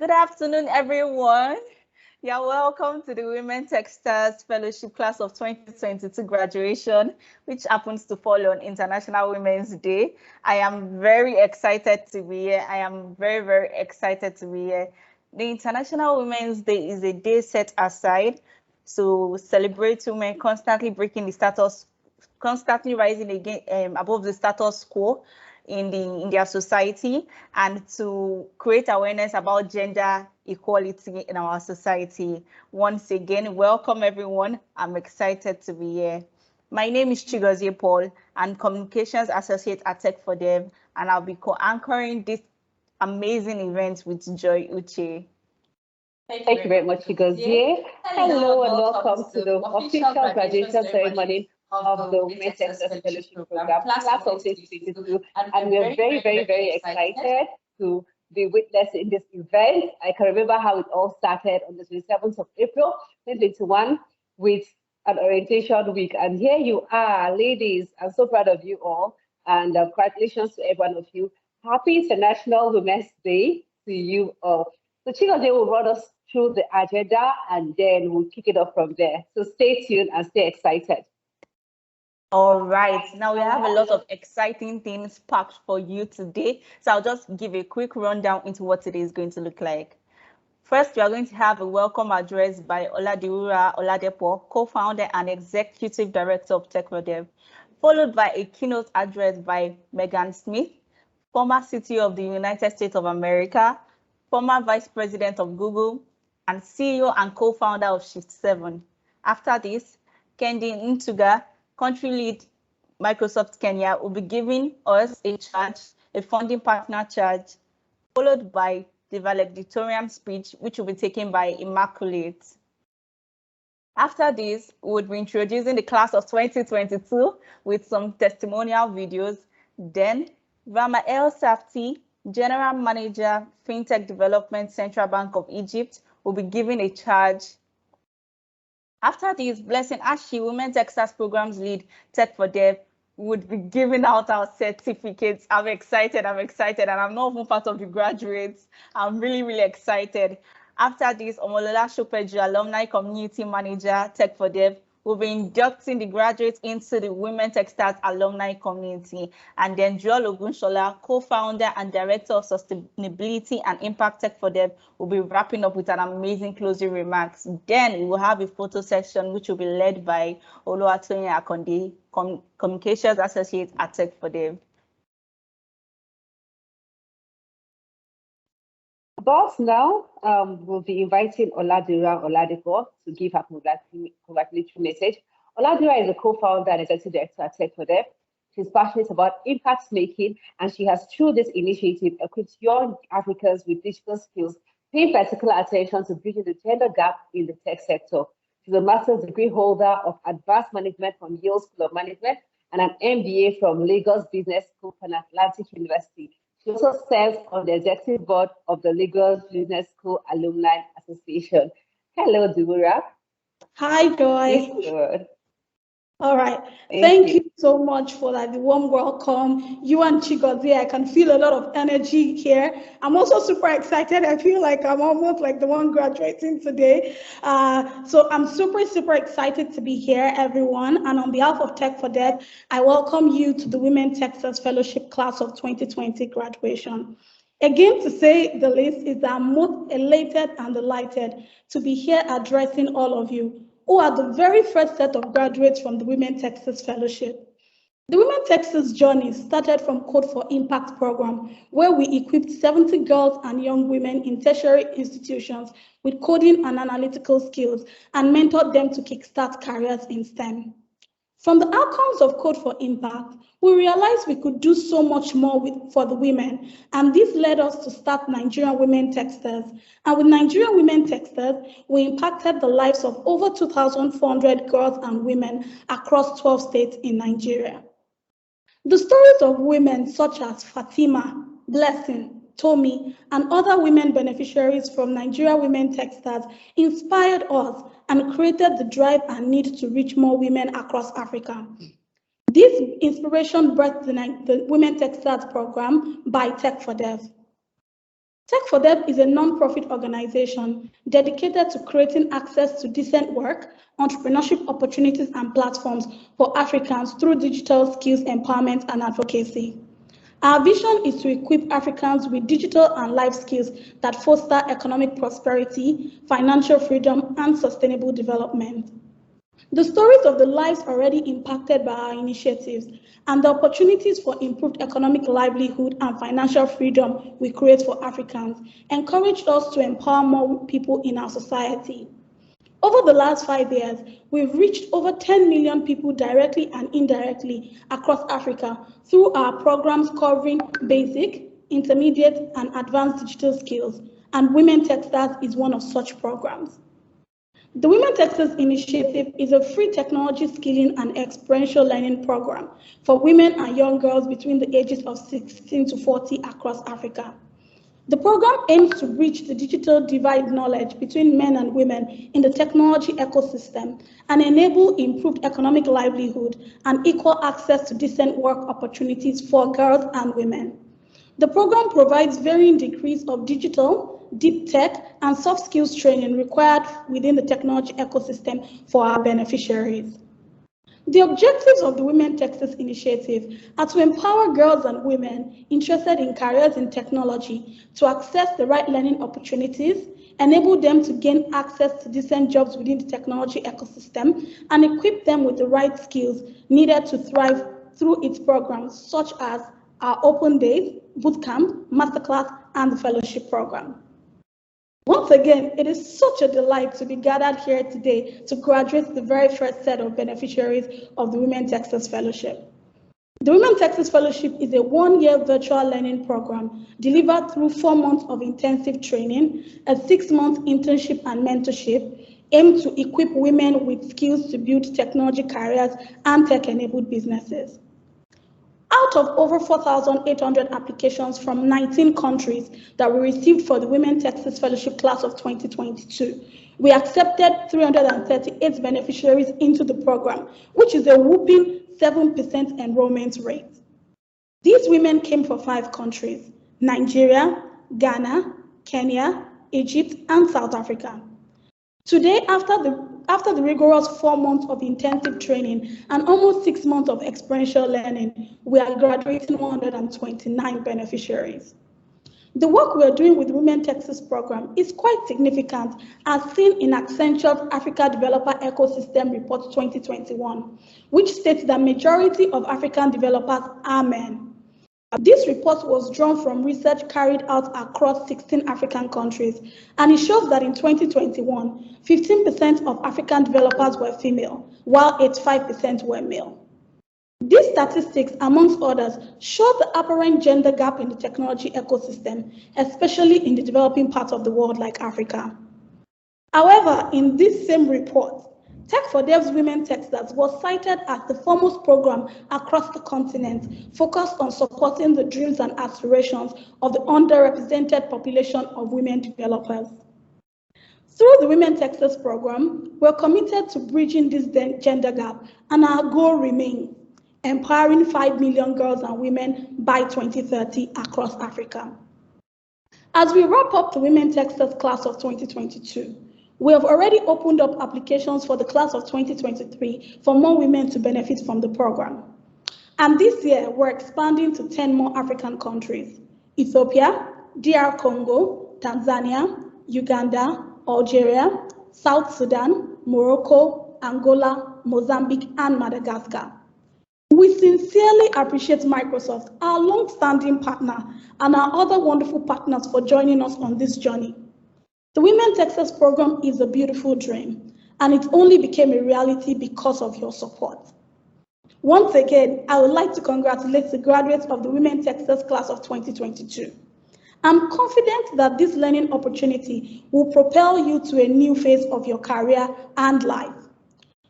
Good afternoon, everyone. You're welcome to the Women Techsters Fellowship Class of 2022 graduation, which happens to fall on International Women's Day. I am very excited to be here. I am very, very excited to be here. The International Women's Day is a day set aside to celebrate women constantly breaking the status, constantly rising again above the status quo in their society, and to create awareness about gender equality in our society. Once again, welcome everyone. I'm excited to be here. My name is Chigozie Paul, and Communications Associate at Tech for Dev, and I'll be co-anchoring this amazing event with Joy Uche. Thank you very much, Chigozie. Hello and welcome to the official graduation ceremony of the Women Techsters Fellowship Program, Class of 2022. And we are very, very, very excited to be witnessing this event. I can remember how it all started on the 27th of April, 2021, with an orientation week. And here you are, ladies. I'm so proud of you all. And congratulations to every one of you. Happy International Women's Day to you all. So Chigozie will run us through the agenda and then we'll kick it off from there. So stay tuned and stay excited. All right, now we have a lot of exciting things packed for you today. So I'll just give a quick rundown into what today is going to look like. First, we are going to have a welcome address by Oladiwura Oladepo, co-founder and executive director of Tech for Dev, followed by a keynote address by Megan Smith, former CTO of the United States of America, former vice president of Google, and CEO and co-founder of Shift7. After this, Kendi Ntwiga, country lead Microsoft Kenya, will be giving us a funding partner charge, followed by the valedictorian speech, which will be taken by Immaculate. After this, we would be introducing the class of 2022 with some testimonial videos. Then Rama Safty, General Manager, Fintech Development, Central Bank of Egypt, will be giving a charge. After this, Blessing Ashi, Women Techsters Programs Lead, Tech for Dev, would be giving out our certificates. I'm excited, and I'm not even part of the graduates. I'm really, really excited. After this, Omolola Shopeju, Alumni Community Manager, Tech for Dev, will be inducting the graduates into the Women Techsters alumni community. And then Joel Ogunshola, co-founder and director of sustainability and impact Tech for Dev, will be wrapping up with an amazing closing remarks. Then we will have a photo session, which will be led by Oluwatoyin Akonde, communications associate at Tech for Dev. But now we'll be inviting Oladiwura Oladepo to give her congratulatory message. Oladiwura is a co-founder and executive director at Tech for Dev. She's passionate about impact making, and she has, through this initiative, equipped young Africans with digital skills, paying particular attention to bridging the gender gap in the tech sector. She's a master's degree holder of advanced management from Yale School of Management and an MBA from Lagos Business School and Atlantic University. She also serves on the executive board of the Lagos Business School Alumni Association. Hello, Dewura. Hi, Joy. Good. All right. Thank you so much for that warm welcome. You and Chigozie, I can feel a lot of energy here. I'm also super excited. I feel like I'm almost like the one graduating today. So I'm super, super excited to be here, everyone. And on behalf of Tech for Dev, I welcome you to the Women Techsters Fellowship Class of 2020 graduation. Again, to say the least, is that I'm most elated and delighted to be here addressing all of you who are the very first set of graduates from the Women Techsters Fellowship. The Women Techsters journey started from Code for Impact program, where we equipped 70 girls and young women in tertiary institutions with coding and analytical skills and mentored them to kickstart careers in STEM. From the outcomes of Code for Impact, we realized we could do so much more for the women, and this led us to start Nigerian Women Techsters. And with Nigerian Women Techsters, we impacted the lives of over 2,400 girls and women across 12 states in Nigeria. The stories of women such as Fatima, Blessing, Tommy, and other women beneficiaries from Nigeria Women Techsters inspired us and created the drive and need to reach more women across Africa. This inspiration birthed the Women Techsters program by Tech for Dev. Tech for Them is a non-profit organization dedicated to creating access to decent work, entrepreneurship opportunities, and platforms for Africans through digital skills empowerment and advocacy. Our vision is to equip Africans with digital and life skills that foster economic prosperity, financial freedom, and sustainable development. The stories of the lives already impacted by our initiatives and the opportunities for improved economic livelihood and financial freedom we create for Africans encouraged us to empower more people in our society. Over the last 5 years, we've reached over 10 million people directly and indirectly across Africa through our programs covering basic, intermediate, and advanced digital skills, and Women Techsters is one of such programs. The Women Techsters Initiative is a free technology skilling and experiential learning program for women and young girls between the ages of 16 to 40 across Africa. The program aims to bridge the digital divide knowledge between men and women in the technology ecosystem and enable improved economic livelihood and equal access to decent work opportunities for girls and women. The program provides varying degrees of digital, deep tech, and soft skills training required within the technology ecosystem for our beneficiaries. The objectives of the Women Techsters Initiative are to empower girls and women interested in careers in technology to access the right learning opportunities, enable them to gain access to decent jobs within the technology ecosystem, and equip them with the right skills needed to thrive through its programs, such as our Open Days, Bootcamp, Masterclass, and the Fellowship Program. Once again, it is such a delight to be gathered here today to graduate the very first set of beneficiaries of the Women Techsters Fellowship. The Women Techsters Fellowship is a one-year virtual learning program delivered through 4 months of intensive training, a 6-month internship and mentorship, aimed to equip women with skills to build technology careers and tech-enabled businesses. Out of over 4,800 applications from 19 countries that we received for the Women Techsters Fellowship Class of 2022, we accepted 338 beneficiaries into the program, which is a whopping 7% enrollment rate. These women came from 5 countries: Nigeria, Ghana, Kenya, Egypt, and South Africa. Today, after the rigorous 4 months of intensive training and almost 6 months of experiential learning, we are graduating 129 beneficiaries. The work we are doing with the Women Techsters program is quite significant, as seen in Accenture's Africa Developer Ecosystem Report 2021, which states that majority of African developers are men. This report was drawn from research carried out across 16 African countries, and it shows that in 2021, 15% of African developers were female, while 85% were male. These statistics, amongst others, show the apparent gender gap in the technology ecosystem, especially in the developing parts of the world like Africa. However, in this same report, Tech for Dev's Women Techsters was cited as the foremost program across the continent focused on supporting the dreams and aspirations of the underrepresented population of women developers. Through the Women Techsters program, we're committed to bridging this gender gap, and our goal remains empowering 5 million girls and women by 2030 across Africa. As we wrap up the Women Techsters class of 2022, we have already opened up applications for the class of 2023 for more women to benefit from the program. And this year, we're expanding to 10 more African countries: Ethiopia, DR Congo, Tanzania, Uganda, Algeria, South Sudan, Morocco, Angola, Mozambique, and Madagascar. We sincerely appreciate Microsoft, our long-standing partner, and our other wonderful partners for joining us on this journey. The Women Techsters program is a beautiful dream, and it only became a reality because of your support. Once again, I would like to congratulate the graduates of the Women Techsters class of 2022. I'm confident that this learning opportunity will propel you to a new phase of your career and life.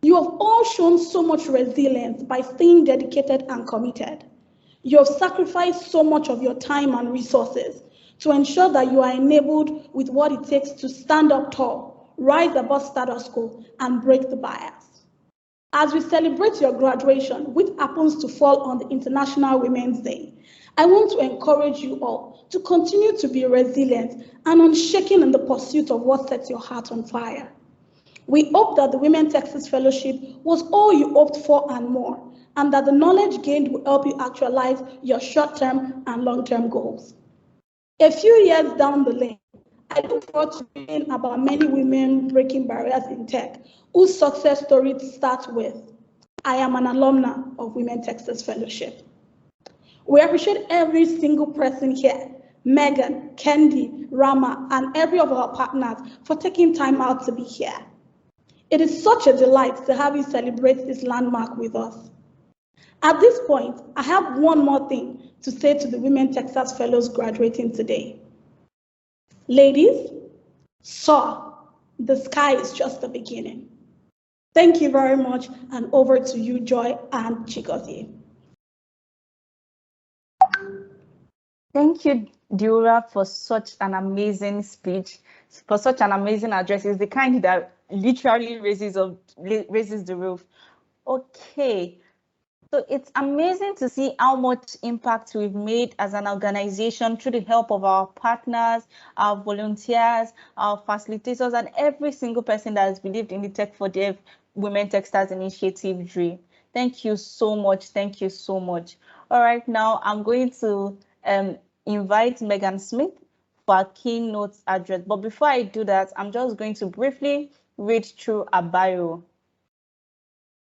You have all shown so much resilience by staying dedicated and committed. You have sacrificed so much of your time and resources to ensure that you are enabled with what it takes to stand up tall, rise above status quo, and break the bias. As we celebrate your graduation, which happens to fall on the International Women's Day, I want to encourage you all to continue to be resilient and unshaken in the pursuit of what sets your heart on fire. We hope that the Women Techsters Fellowship was all you hoped for and more, and that the knowledge gained will help you actualize your short-term and long-term goals. A few years down the lane, I look forward to reading about many women breaking barriers in tech, whose success stories start with, "I am an alumna of Women Techsters Fellowship." We appreciate every single person here, Megan, Kendi, Rama, and every of our partners for taking time out to be here. It is such a delight to have you celebrate this landmark with us. At this point, I have one more thing to say to the Women Techsters Fellows graduating today. Ladies, soar. The sky is just the beginning. Thank you very much, and over to you, Joy and Chigozie. Thank you, Dura, for such an amazing speech, for such an amazing address. It's the kind that literally raises the roof. Okay, so it's amazing to see how much impact we've made as an organization through the help of our partners, our volunteers, our facilitators, and every single person that has believed in the Tech for Dev Women Techsters Initiative dream. Thank you so much. Thank you so much. All right, now I'm going to invite Megan Smith for a keynote address. But before I do that, I'm just going to briefly read through a bio.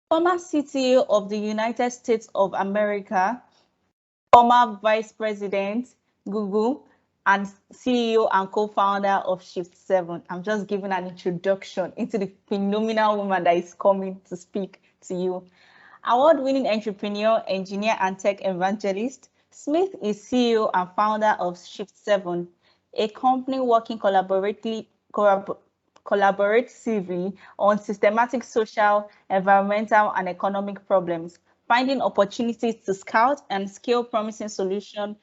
Former CTO of the United States of America, former Vice President, Google, and CEO and co-founder of Shift7. I'm just giving an introduction into the phenomenal woman that is coming to speak to you. Award-winning entrepreneur, engineer, and tech evangelist, Smith is CEO and founder of Shift7, a company working collaboratively on systematic social, environmental, and economic problems, finding opportunities to scout and scale promising solution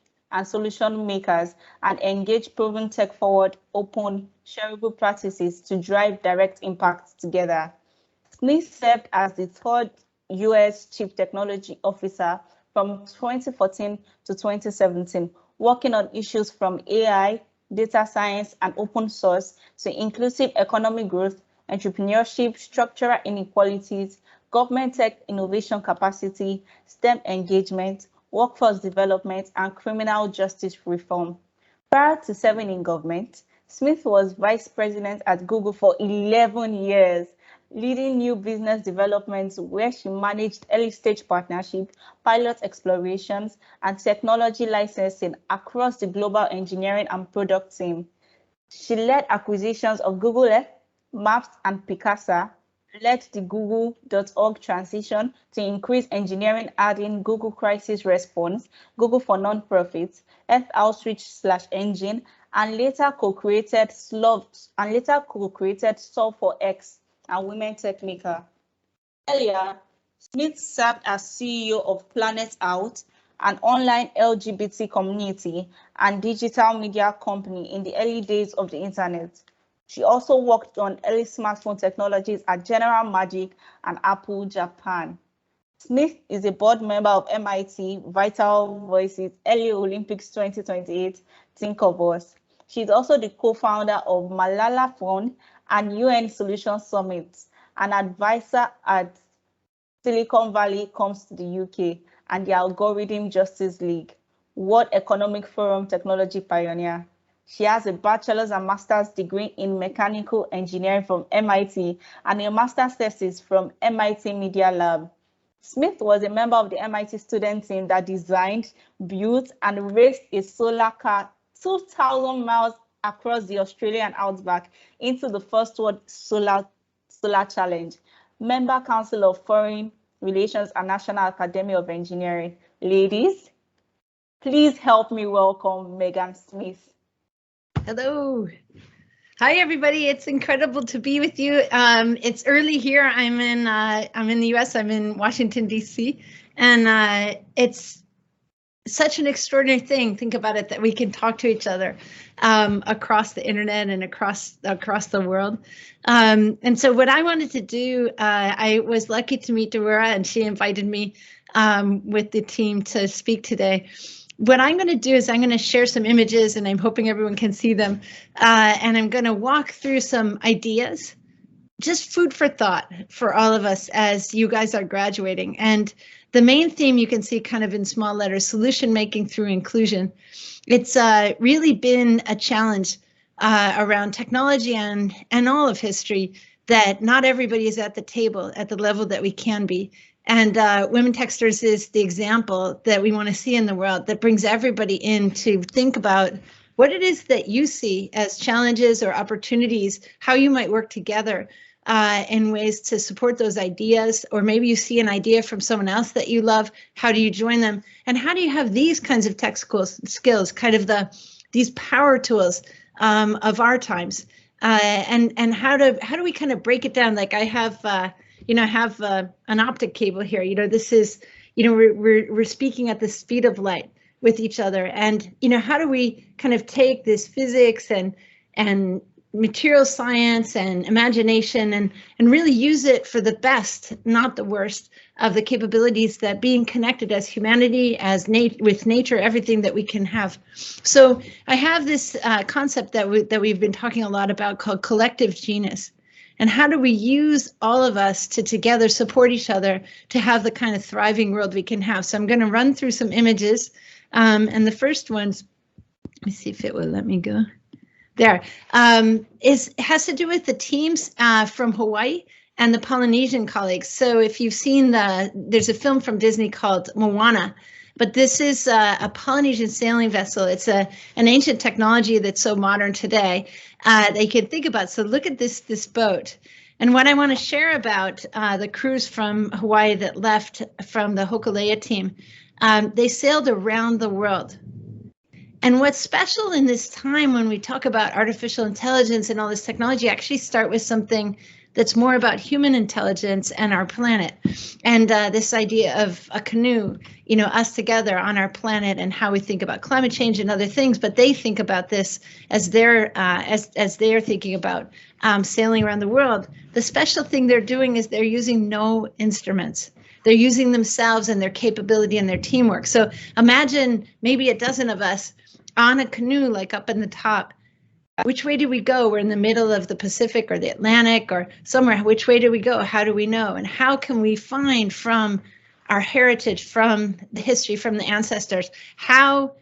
makers, and engage proven tech-forward, open, shareable practices to drive direct impact together. Smith served as the third U.S. Chief Technology Officer from 2014 to 2017, working on issues from AI, data science, and open source to inclusive economic growth, entrepreneurship, structural inequalities, government tech innovation capacity, STEM engagement, workforce development, and criminal justice reform. Prior to serving in government, Smith was vice president at Google for 11 years, leading new business developments where she managed early-stage partnership, pilot explorations, and technology licensing across the global engineering and product team. She led acquisitions of Google Earth, Maps, and Picasa, led the Google.org transition to increase engineering, adding Google Crisis Response, Google for Nonprofits, Earth Outreach/Engine, and later co-created Solve for X and Women Techmaker. Earlier, Smith served as CEO of Planet Out, an online LGBT community and digital media company in the early days of the internet. She also worked on early smartphone technologies at General Magic and Apple Japan. Smith is a board member of MIT, Vital Voices, LA Olympics 2028, Think of Us. She is also the co-founder of Malala Fund and UN Solution Summit, an advisor at Silicon Valley comes to the UK, and the Algorithm Justice League, World Economic Forum technology pioneer. She has a bachelor's and master's degree in mechanical engineering from MIT and a master's thesis from MIT Media Lab. Smith was a member of the MIT student team that designed, built, and raced a solar car 2,000 miles across the Australian outback into the first world solar challenge. Member Council of Foreign Relations and National Academy of Engineering. Ladies, please help me welcome Megan Smith. Hello. Hi, everybody. It's incredible to be with you. It's early here. I'm in the US. I'm in Washington, D.C. And it's such an extraordinary thing. Think about it, that we can talk to each other across the internet and across the world. And so what I wanted to do, I was lucky to meet Ntwiga, and she invited me with the team to speak today. What I'm going to do is I'm going to share some images, and I'm hoping everyone can see them. And I'm going to walk through some ideas, just food for thought for all of us as you guys are graduating. And the main theme you can see kind of in small letters, solution making through inclusion. It's really been a challenge around technology and all of history, that not everybody is at the table at the level that we can be. And Women Techsters is the example that we want to see in the world, that brings everybody in to think about what it is that you see as challenges or opportunities, how you might work together in ways to support those ideas. Or maybe you see an idea from someone else that you love. How do you join them? And how do you have these kinds of tech skills, kind of these power tools of our times? And how do we kind of break it down? Like I have an optic cable here. This is, we're speaking at the speed of light with each other. And, how do we kind of take this physics and material science and imagination and really use it for the best, not the worst, of the capabilities that being connected as humanity, with nature, everything that we can have. So I have this concept that we've been talking a lot about called collective genius. And how do we use all of us to together support each other to have the kind of thriving world we can have? So I'm going to run through some images. And the first one's, let me see if it will let me go. There, has to do with the teams from Hawaii and the Polynesian colleagues. So if you've seen there's a film from Disney called Moana, but this is a Polynesian sailing vessel. It's an ancient technology that's so modern today that you can think about. So look at this boat. And what I want to share about the crews from Hawaii that left from the Hokulea team, they sailed around the world. And what's special in this time when we talk about artificial intelligence and all this technology, actually start with something that's more about human intelligence and our planet. And this idea of a canoe, us together on our planet, and how we think about climate change and other things. But they think about this as they're thinking about sailing around the world. The special thing they're doing is they're using no instruments. They're using themselves and their capability and their teamwork. So imagine maybe a dozen of us on a canoe, like up in the top. Which way do we go? We're in the middle of the Pacific or the Atlantic or somewhere. Which way do we go? How do we know? And how can we find from our heritage, from the history, from the ancestors, how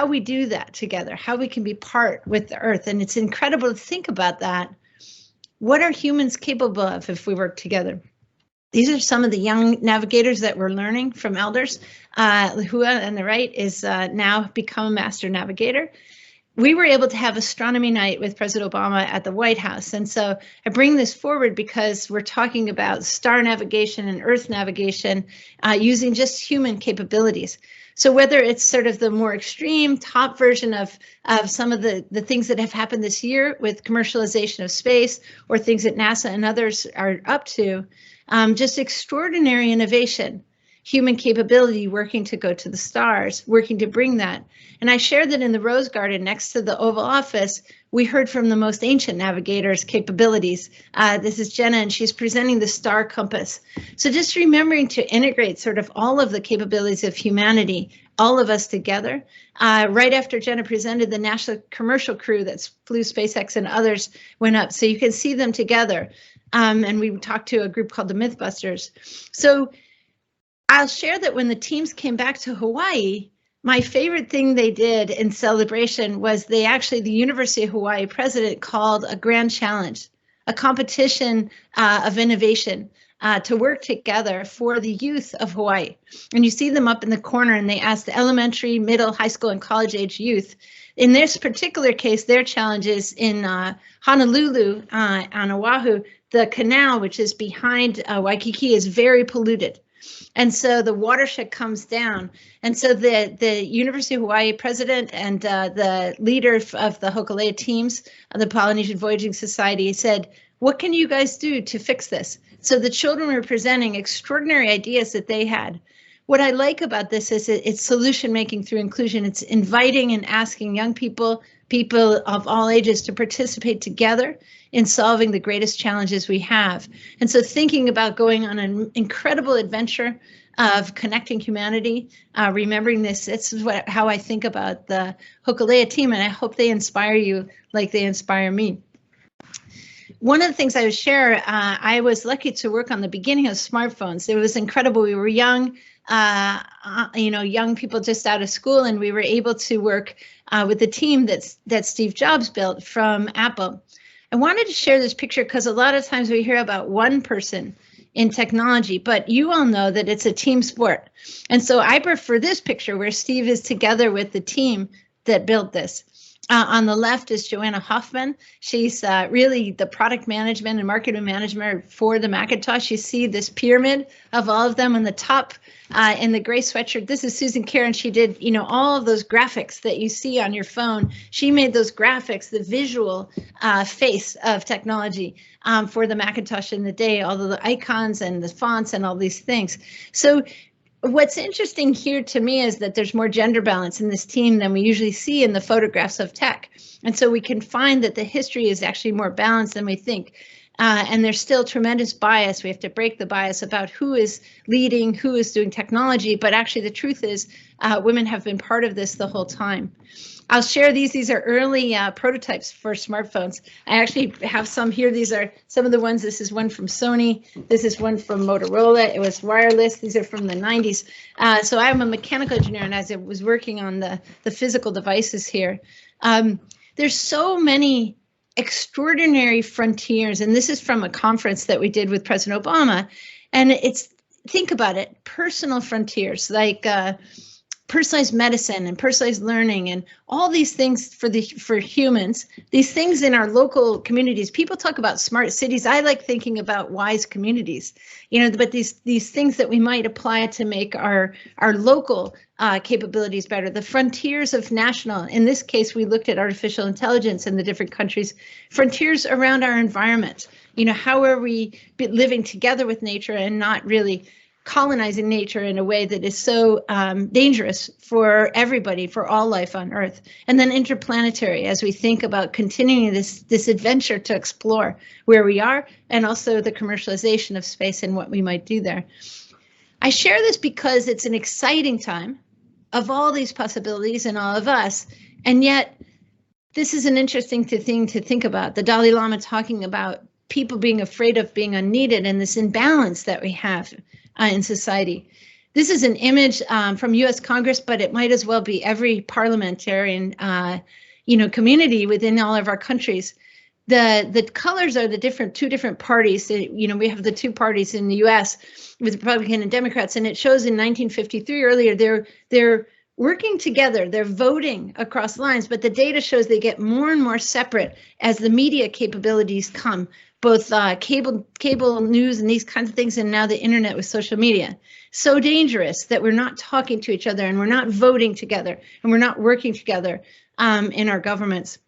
we do that together, how we can be part with the earth? And it's incredible to think about that. What are humans capable of if we work together? These are some of the young navigators that we're learning from elders. Hua on the right is now become a master navigator. We were able to have astronomy night with President Obama at the White House. And so I bring this forward because we're talking about star navigation and Earth navigation using just human capabilities. So whether it's sort of the more extreme top version of some of the things that have happened this year with commercialization of space, or things that NASA and others are up to, just extraordinary innovation, human capability, working to go to the stars, working to bring that. And I shared that in the Rose Garden next to the Oval Office, we heard from the most ancient navigators' capabilities. This is Jenna, and she's presenting the star compass. So just remembering to integrate sort of all of the capabilities of humanity, all of us together. Right after Jenna presented, the national commercial crew that flew SpaceX and others went up. So you can see them together. And we talked to a group called the Mythbusters. So I'll share that when the teams came back to Hawaii, my favorite thing they did in celebration was the University of Hawaii president called a grand challenge, a competition of innovation to work together for the youth of Hawaii. And you see them up in the corner, and they asked the elementary, middle, high school, and college age youth. In this particular case, their challenge is in Honolulu on Oahu. The canal, which is behind Waikiki, is very polluted. And so the watershed comes down. And so the University of Hawaii president and the leader of the Hokulea teams of the Polynesian Voyaging Society said, what can you guys do to fix this? So the children were presenting extraordinary ideas that they had. what I like about this is it's solution making through inclusion. It's inviting and asking young people of all ages to participate together in solving the greatest challenges we have. And so thinking about going on an incredible adventure of connecting humanity, remembering this is how I think about the Hokulea team, and I hope they inspire you like they inspire me. One of the things I would share, I was lucky to work on the beginning of smartphones. It was incredible. We were young, young people just out of school, and we were able to work with the team that Steve Jobs built from Apple. I wanted to share this picture because a lot of times we hear about one person in technology, but you all know that it's a team sport. And so I prefer this picture where Steve is together with the team that built this. On the left is Joanna Hoffman. She's really the product management and marketing management for the Macintosh. You see this pyramid of all of them on the top in the gray sweatshirt. This is Susan Karen. She did, all of those graphics that you see on your phone. She made those graphics, the visual face of technology for the Macintosh in the day, all of the icons and the fonts and all these things. So what's interesting here to me is that there's more gender balance in this team than we usually see in the photographs of tech. And so we can find that the history is actually more balanced than we think. And there's still tremendous bias. We have to break the bias about who is leading, who is doing technology. But actually, the truth is women have been part of this the whole time. I'll share these. These are early prototypes for smartphones. I actually have some here. These are some of the ones. This is one from Sony. This is one from Motorola. It was wireless. These are from the 90s. So I'm a mechanical engineer, and as I was working on the physical devices here, there's so many extraordinary frontiers. And this is from a conference that we did with President Obama. And it's, think about it, personal frontiers like personalized medicine and personalized learning and all these things for humans, these things in our local communities. People talk about smart cities. I like thinking about wise communities, but these things that we might apply to make our local capabilities better. The frontiers of national, in this case, we looked at artificial intelligence in the different countries, frontiers around our environment. How are we living together with nature and not really colonizing nature in a way that is so dangerous for everybody, for all life on Earth. And then interplanetary, as we think about continuing this adventure to explore where we are, and also the commercialization of space and what we might do there. I share this because it's an exciting time of all these possibilities and all of us, and yet this is an interesting thing to think about. The Dalai Lama talking about people being afraid of being unneeded and this imbalance that we have in society. This is an image from U.S. Congress, but it might as well be every parliamentarian, community within all of our countries. The colors are the two different parties. We have the two parties in the U.S. with Republican and Democrats, and it shows in 1953 earlier they're working together. They're voting across lines, but the data shows they get more and more separate as the media capabilities come. Both cable news and these kinds of things, and now the internet with social media. So dangerous that we're not talking to each other and we're not voting together and we're not working together in our governments.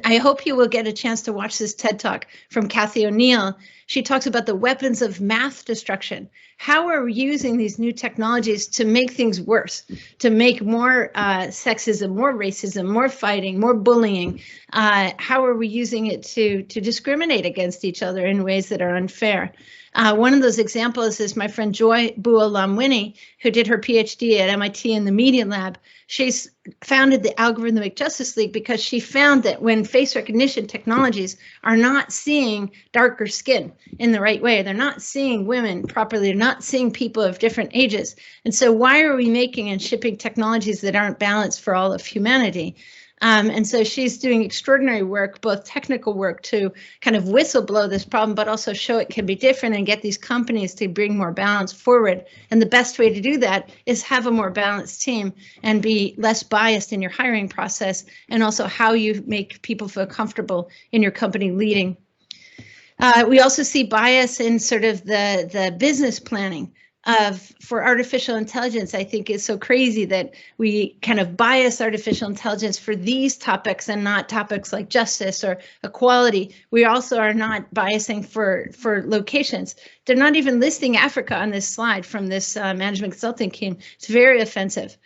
I hope you will get a chance to watch this TED Talk from Kathy O'Neill. She talks about the weapons of mass destruction. How are we using these new technologies to make things worse, to make more sexism, more racism, more fighting, more bullying? How are we using it to discriminate against each other in ways that are unfair? One of those examples is my friend Joy Buolamwini, who did her PhD at MIT in the Media Lab. She's founded the Algorithmic Justice League because she found that when face recognition technologies are not seeing darker skin in the right way, they're not seeing women properly, they're not seeing people of different ages. And so why are we making and shipping technologies that aren't balanced for all of humanity? And so she's doing extraordinary work, both technical work to kind of whistle-blow this problem, but also show it can be different and get these companies to bring more balance forward. And the best way to do that is have a more balanced team and be less biased in your hiring process, and also how you make people feel comfortable in your company leading. We also see bias in sort of the business planning. For artificial intelligence, I think is so crazy that we kind of bias artificial intelligence for these topics and not topics like justice or equality. We also are not biasing for locations. They're not even listing Africa on this slide from this management consulting team. It's very offensive.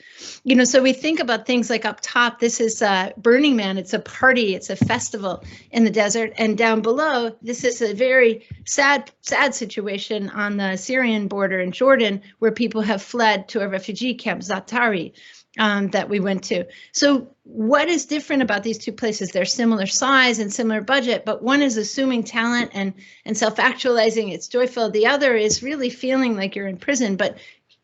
You know, so we think about things like up top, this is Burning Man. It's a party, it's a festival in the desert. And down below, this is a very sad situation on the Syrian border in Jordan, where people have fled to a refugee camp, Zatari, that we went to. So what is different about these two places? They're similar size and similar budget, but one is assuming talent and self-actualizing. It's joyful. The other is really feeling like you're in prison, but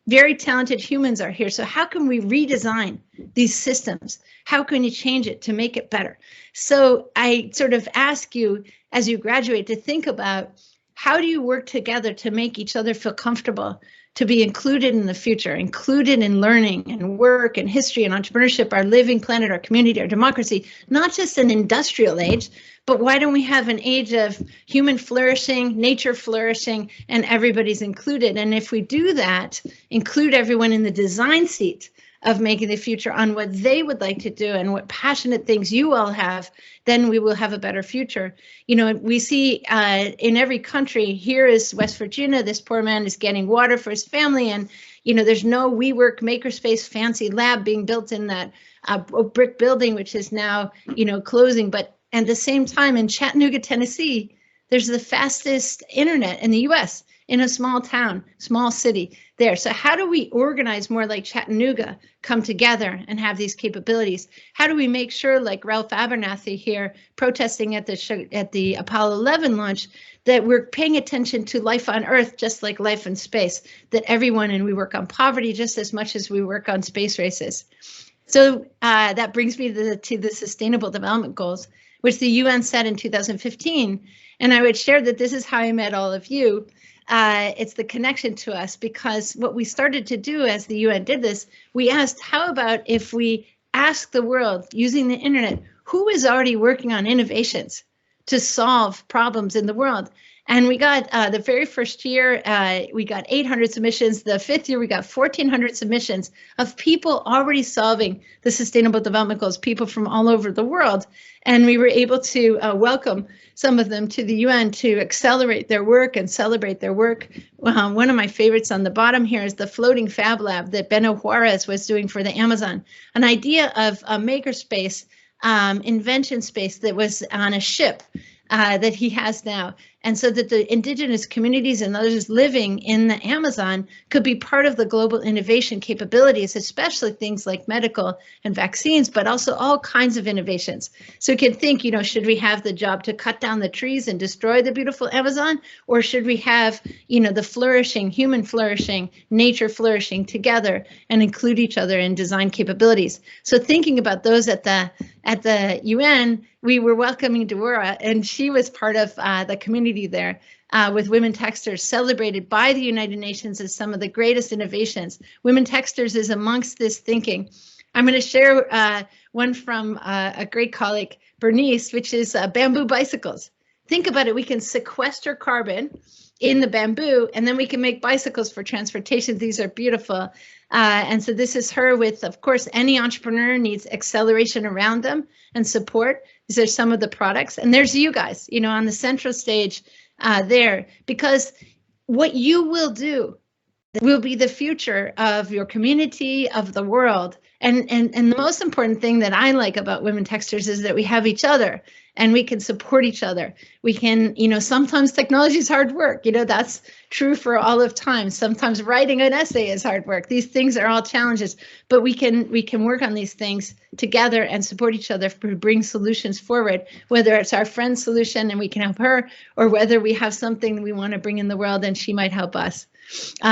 very talented humans are here. So how can we redesign these systems? How can you change it to make it better? So I sort of ask you, as you graduate, to think about how do you work together to make each other feel comfortable, to be included in the future, included in learning and work and history and entrepreneurship, our living planet, our community, our democracy, not just an industrial age, but why don't we have an age of human flourishing, nature flourishing, and everybody's included? And if we do that, include everyone in the design seat of making the future on what they would like to do and what passionate things you all have, then we will have a better future. You know, we see in every country, here is West Virginia, this poor man is getting water for his family, and, you know, there's no WeWork makerspace fancy lab being built in that brick building, which is now, you know, closing. But at the same time, in Chattanooga, Tennessee, there's the fastest internet in the US in a small town, small city there. So how do we organize more like Chattanooga, come together and have these capabilities? How do we make sure, like Ralph Abernathy here protesting at the Apollo 11 launch, that we're paying attention to life on Earth, just like life in space, that everyone, and we work on poverty just as much as we work on space races. So that brings me to the Sustainable Development Goals, which the UN set in 2015. And I would share that this is how I met all of you. It's the connection to us, because what we started to do as the UN did this, we asked, how about if we ask the world using the internet, who is already working on innovations to solve problems in the world? And we got the very first year, we got 800 submissions. The fifth year, we got 1,400 submissions of people already solving the Sustainable Development Goals, people from all over the world. And we were able to welcome some of them to the UN to accelerate their work and celebrate their work. One of my favorites on the bottom here is the floating fab lab that Beno Juarez was doing for the Amazon, an idea of a makerspace, invention space that was on a ship that he has now. And so that the indigenous communities and those living in the Amazon could be part of the global innovation capabilities, especially things like medical and vaccines, but also all kinds of innovations. So you can think, you know, should we have the job to cut down the trees and destroy the beautiful Amazon? Or should we have, you know, the flourishing, human flourishing, nature flourishing together and include each other in design capabilities? So thinking about those at the UN, we were welcoming Deora, and she was part of the community there with Women Techsters, celebrated by the United Nations as some of the greatest innovations. Women Techsters is amongst this thinking. I'm going to share one from a great colleague, Bernice, which is bamboo bicycles. Think about it, we can sequester carbon in the bamboo, and then we can make bicycles for transportation. These are beautiful. And so this is her with, of course, any entrepreneur needs acceleration around them and support. These are some of the products. And there's you guys, you know, on the central stage there, because what you will do will be the future of your community, of the world. And the most important thing that I like about Women Techsters is that we have each other and we can support each other. We can, you know, sometimes technology is hard work. You know, that's true for all of time. Sometimes writing an essay is hard work. These things are all challenges, but we can work on these things together and support each other to bring solutions forward, whether it's our friend's solution and we can help her, or whether we have something we want to bring in the world and she might help us.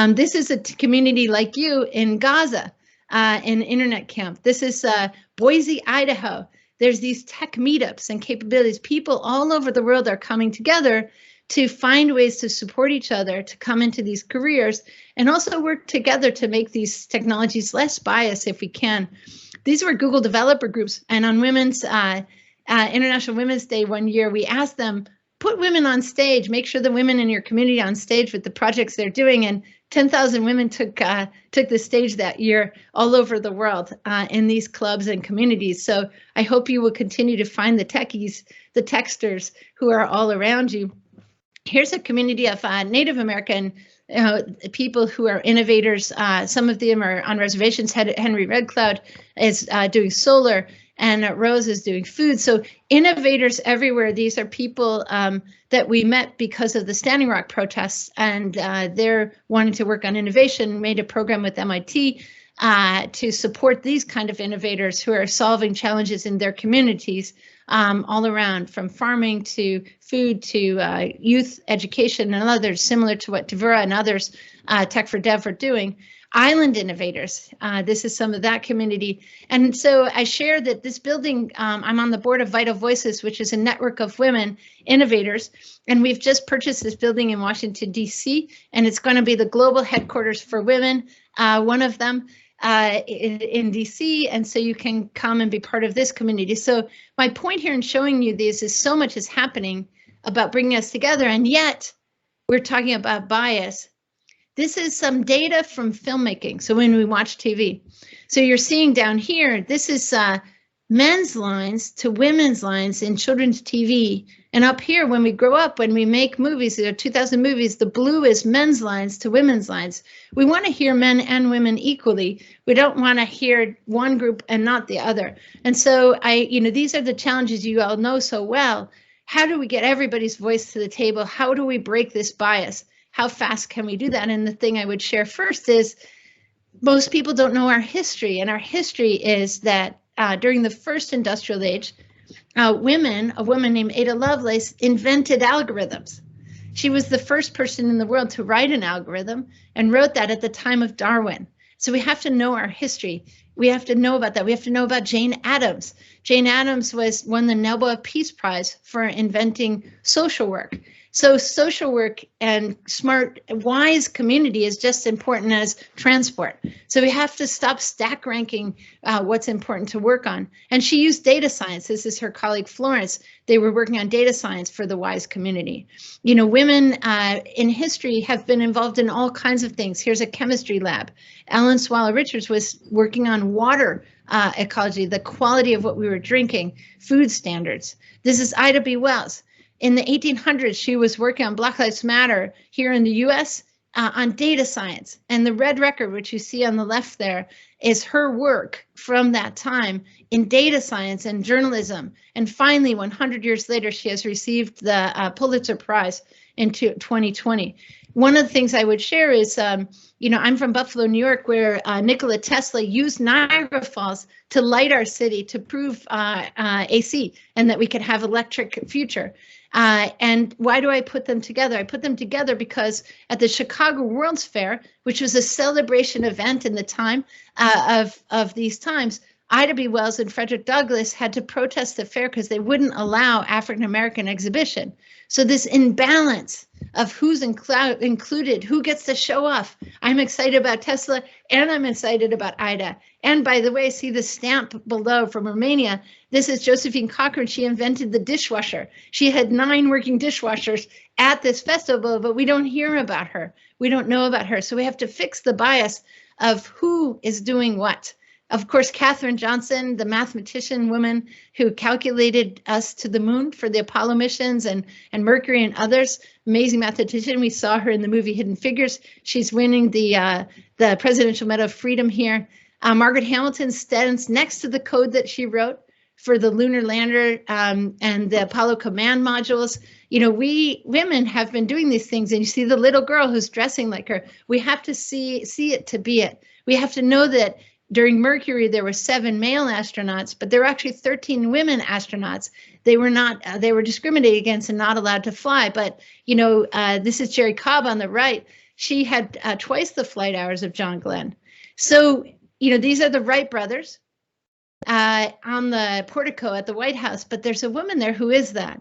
This is a community like you in Gaza, in Internet Camp. This is Boise, Idaho. There's these tech meetups and capabilities. People all over the world are coming together to find ways to support each other, to come into these careers, and also work together to make these technologies less biased if we can. These were Google developer groups, and on Women's International Women's Day one year, we asked them, put women on stage, make sure the women in your community on stage with the projects they're doing, and 10,000 women took the stage that year all over the world in these clubs and communities. So I hope you will continue to find the techies, the techsters who are all around you. here's a community of Native American people who are innovators. Some of them are on reservations. Henry Red Cloud is doing solar, and Rose is doing food. So innovators everywhere. These are people that we met because of the Standing Rock protests, and they're wanting to work on innovation, made a program with MIT to support these kind of innovators who are solving challenges in their communities all around, from farming to food to youth education and others, similar to what Ntwiga and others, Tech for Dev, are doing. Island innovators, this is some of that community. And so I share that this building, I'm on the board of Vital Voices, which is a network of women innovators. And we've just purchased this building in Washington, D.C., and it's going to be the global headquarters for women, one of them in DC, and so you can come and be part of this community. So my point here in showing you this is so much is happening about bringing us together, and yet we're talking about bias. This is some data from filmmaking, so when we watch TV. So you're seeing down here, this is men's lines to women's lines in children's TV. And up here, when we grow up, when we make movies, there are 2,000 movies, the blue is men's lines to women's lines. We want to hear men and women equally. We don't want to hear one group and not the other. And so these are the challenges you all know so well. How do we get everybody's voice to the table? How do we break this bias? How fast can we do that? And the thing I would share first is most people don't know our history. And our history is that during the first industrial age, a woman named Ada Lovelace invented algorithms. She was the first person in the world to write an algorithm and wrote that at the time of Darwin. So we have to know our history. We have to know about that. We have to know about Jane Addams. Jane Addams won the Nobel Peace Prize for inventing social work. So social work and smart, wise community is just important as transport. So we have to stop stack ranking what's important to work on. And she used data science. This is her colleague Florence. They were working on data science for the wise community. You know, women in history have been involved in all kinds of things. Here's a chemistry lab. Ellen Swallow Richards was working on water ecology, the quality of what we were drinking, food standards. This is Ida B. Wells. In the 1800s, she was working on Black Lives Matter here in the US on data science. And the red record, which you see on the left there, is her work from that time in data science and journalism. And finally, 100 years later, she has received the Pulitzer Prize in 2020. One of the things I would share is, I'm from Buffalo, New York, where Nikola Tesla used Niagara Falls to light our city to prove AC and that we could have electric future. And why do I put them together? I put them together because at the Chicago World's Fair, which was a celebration event in the time of these times, Ida B. Wells and Frederick Douglass had to protest the fair because they wouldn't allow African-American exhibition. So this imbalance of who's included, who gets to show off. I'm excited about Tesla and I'm excited about Ida. And by the way, see the stamp below from Romania. This is Josephine Cochran. She invented the dishwasher. She had 9 working dishwashers at this festival, but we don't hear about her. We don't know about her. So we have to fix the bias of who is doing what. Of course, Katherine Johnson, the mathematician woman who calculated us to the moon for the Apollo missions and Mercury and others, amazing mathematician. We saw her in the movie Hidden Figures. She's winning the Presidential Medal of Freedom here. Margaret Hamilton stands next to the code that she wrote for the lunar lander and the Apollo command modules. You know, we women have been doing these things, and you see the little girl who's dressing like her. We have to see it to be it. We have to know that during Mercury, there were 7 male astronauts, but there were actually 13 women astronauts. They were discriminated against and not allowed to fly. But, this is Jerry Cobb on the right. She had twice the flight hours of John Glenn. So, these are the Wright brothers on the portico at the White House. But there's a woman there who is that.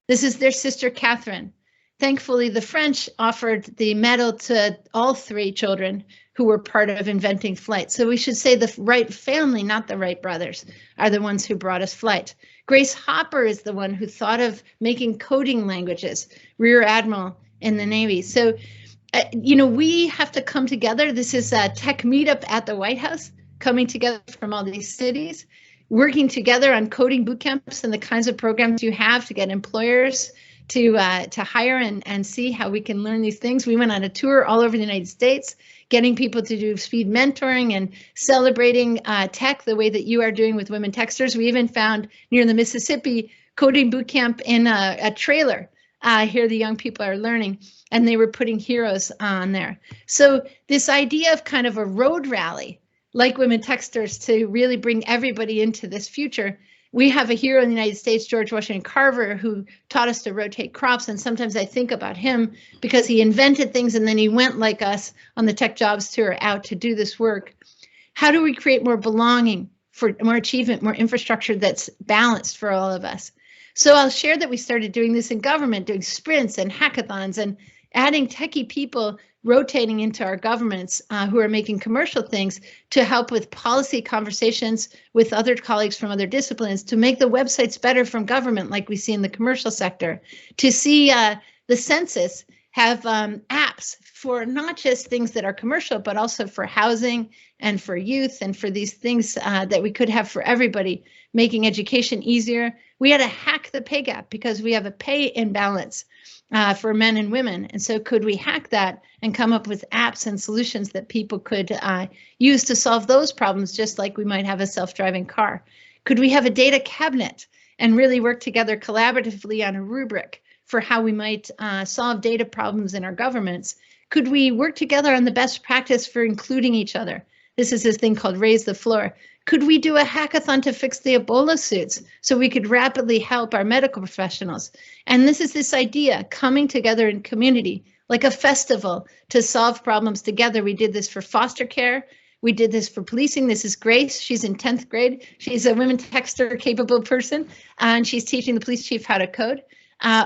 This is their sister, Catherine. Thankfully, the French offered the medal to all 3 children who were part of inventing flight. So we should say the Wright family, not the Wright brothers, are the ones who brought us flight. Grace Hopper is the one who thought of making coding languages, Rear Admiral in the Navy. So, we have to come together. This is a tech meetup at the White House, coming together from all these cities, working together on coding boot camps and the kinds of programs you have to get employers to hire and see how we can learn these things. We went on a tour all over the United States, getting people to do speed mentoring and celebrating tech the way that you are doing with Women Techsters. We even found near the Mississippi coding boot camp in a trailer. Here the young people are learning, and they were putting heroes on there. So this idea of kind of a road rally like Women Techsters to really bring everybody into this future. We have a hero in the United States, George Washington Carver, who taught us to rotate crops. And sometimes I think about him because he invented things and then he went like us on the Tech Jobs Tour out to do this work. How do we create more belonging, for more achievement, more infrastructure that's balanced for all of us? So I'll share that we started doing this in government, doing sprints and hackathons and adding techie people rotating into our governments who are making commercial things to help with policy conversations with other colleagues from other disciplines to make the websites better from government like we see in the commercial sector, to see the census have apps for not just things that are commercial, but also for housing and for youth and for these things that we could have for everybody, making education easier. We had to hack the pay gap because we have a pay imbalance for men and women. And so could we hack that and come up with apps and solutions that people could use to solve those problems, just like we might have a self-driving car? Could we have a data cabinet and really work together collaboratively on a rubric for how we might solve data problems in our governments? Could we work together on the best practice for including each other? This is this thing called Raise the Floor. Could we do a hackathon to fix the Ebola suits so we could rapidly help our medical professionals? And this is this idea, coming together in community, like a festival to solve problems together. We did this for foster care. We did this for policing. This is Grace. She's in 10th grade. She's a Women Techster capable person, and she's teaching the police chief how to code.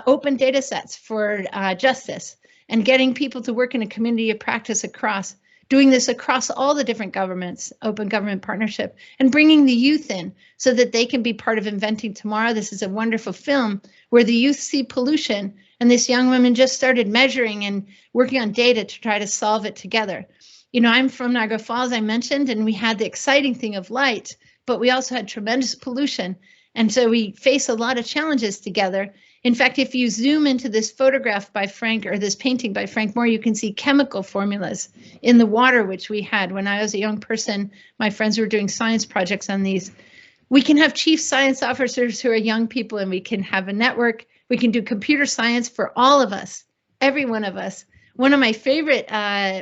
Open data sets for justice and getting people to work in a community of practice across. Doing this across all the different governments, open government partnership, and bringing the youth in so that they can be part of inventing tomorrow. This is a wonderful film where the youth see pollution, and this young woman just started measuring and working on data to try to solve it together. You know, I'm from Niagara Falls, I mentioned, and we had the exciting thing of light, but we also had tremendous pollution. And so we face a lot of challenges together. In fact, if you zoom into this photograph by Frank, or this painting by Frank Moore, you can see chemical formulas in the water, which we had when I was a young person. My friends were doing science projects on these. We can have chief science officers who are young people, and we can have a network. We can do computer science for all of us, every one of us. One of my favorite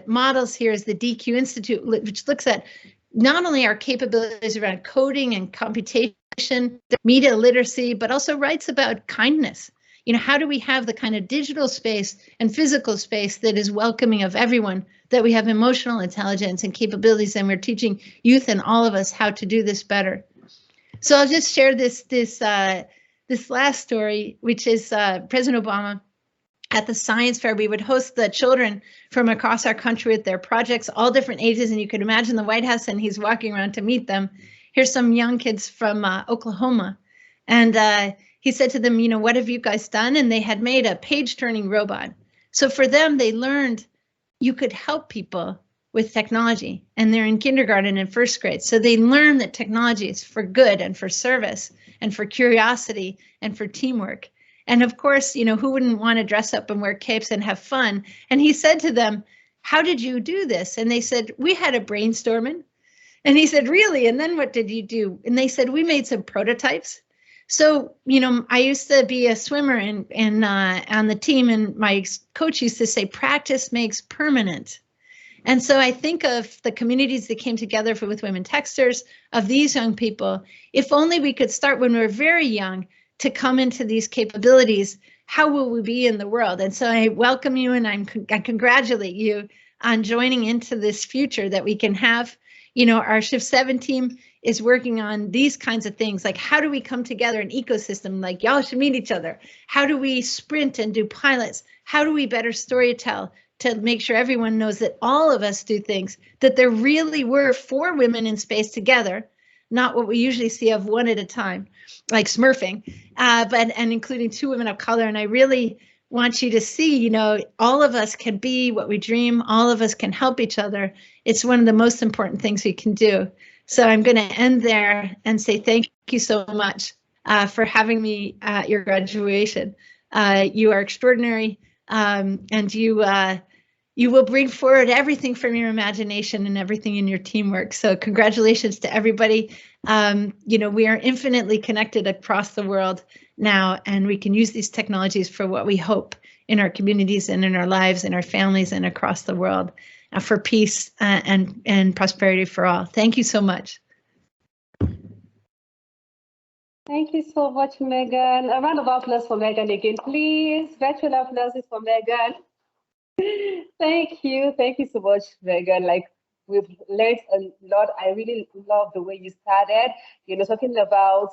models here is the DQ Institute, which looks at not only our capabilities around coding and computation, media literacy, but also writes about kindness. You know, how do we have the kind of digital space and physical space that is welcoming of everyone, that we have emotional intelligence and capabilities, and we're teaching youth and all of us how to do this better. So I'll just share this last story, which is President Obama at the science fair. We would host the children from across our country with their projects, all different ages, and you could imagine the White House, and he's walking around to meet them. Here's some young kids from Oklahoma, and he said to them, you know, what have you guys done? And they had made a page-turning robot. So for them, they learned you could help people with technology, and they're in kindergarten and first grade. So they learn that technology is for good and for service and for curiosity and for teamwork. And of course, you know, who wouldn't want to dress up and wear capes and have fun? And he said to them, how did you do this? And they said, we had a brainstorming. And he said, really? And then what did you do? And they said, we made some prototypes. So, you know, I used to be a swimmer and on the team, and my coach used to say, practice makes permanent. And so I think of the communities that came together with Women Techsters, of these young people. If only we could start when we were very young to come into these capabilities, how will we be in the world? And so I welcome you, and I congratulate you on joining into this future that we can have. You know, our Shift 7 team is working on these kinds of things, like how do we come together in ecosystem, like y'all should meet each other. How do we sprint and do pilots? How do we better storytell to make sure everyone knows that all of us do things, that there really were 4 women in space together, not what we usually see of one at a time, like smurfing, and including 2 women of color. And I really want you to see, you know, all of us can be what we dream. All of us can help each other. It's one of the most important things we can do. So I'm going to end there and say thank you so much for having me at your graduation. You are extraordinary, and you will bring forward everything from your imagination and everything in your teamwork. So congratulations to everybody. We are infinitely connected across the world now, and we can use these technologies for what we hope in our communities and in our lives, in our families, and across the world, for peace and prosperity for all. Thank you so much. Thank you so much, Megan. A round of applause for Megan again, please. Virtual applause for Megan. Thank you so much, Megan. Like, we've learned a lot. I really love the way you started, talking about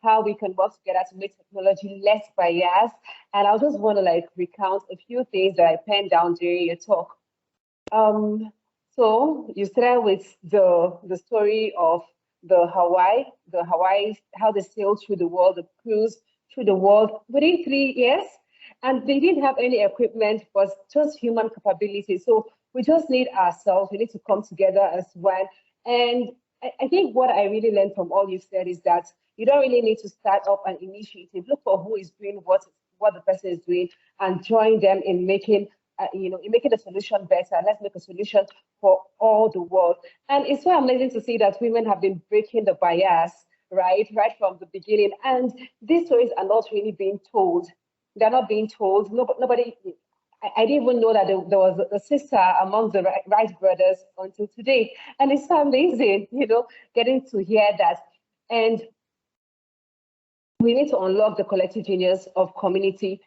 how we can work together to make technology less biased. And I just want to recount a few things that I penned down during your talk. So you started with the story of the Hawaii, how they sailed through the world, the cruise through the world within 3 years. And they didn't have any equipment, but just human capability. So we just need ourselves. We need to come together as one. And I think what I really learned from all you said is that you don't really need to start up an initiative. Look for who is doing what the person is doing, and join them in making the solution better. Let's make a solution for all the world. And it's so amazing to see that women have been breaking the bias, right from the beginning. And these stories are not really being told. They're not being told. Nobody. I didn't even know that there was a sister among the Wright brothers until today. And it's so amazing, getting to hear that. And we need to unlock the collective genius of community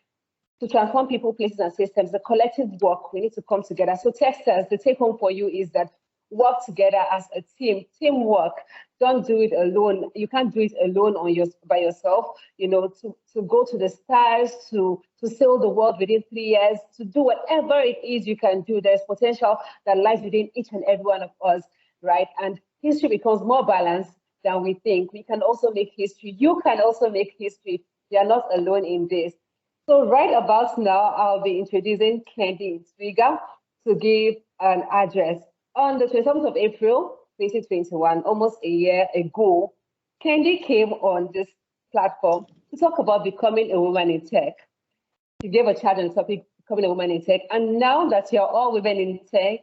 to transform people, places, and systems. The collective work, we need to come together. So Techsters, the take home for you is that work together as a team, teamwork. Don't do it alone. You can't do it alone by yourself. To go to the stars, to sail the world within 3 years, to do whatever it is you can do. There's potential that lies within each and every one of us, right? And history becomes more balanced than we think. We can also make history. You can also make history. You are not alone in this. So right about now, I'll be introducing Kendi Ntwiga to give an address. On the 27th of April, 2021, almost a year ago, Kendi came on this platform to talk about becoming a woman in tech. She gave a chat on the topic, becoming a woman in tech. And now that you're all women in tech,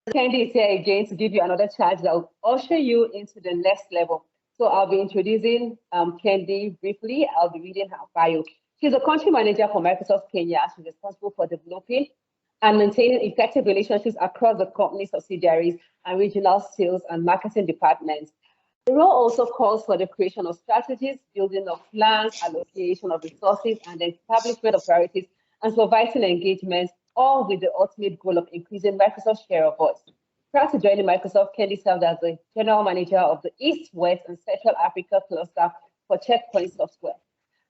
Kendi is here again to give you another chat that will usher you into the next level. So I'll be introducing Kendi briefly. I'll be reading her bio. She's a country manager for Microsoft Kenya. She's responsible for developing and maintaining effective relationships across the company's subsidiaries and regional sales and marketing departments. The role also calls for the creation of strategies, building of plans, allocation of resources, and the establishment of priorities and supervising engagements, all with the ultimate goal of increasing Microsoft's share of voice. Prior to joining Microsoft, Kendi served as the general manager of the East, West, and Central Africa cluster for Checkpoint Software.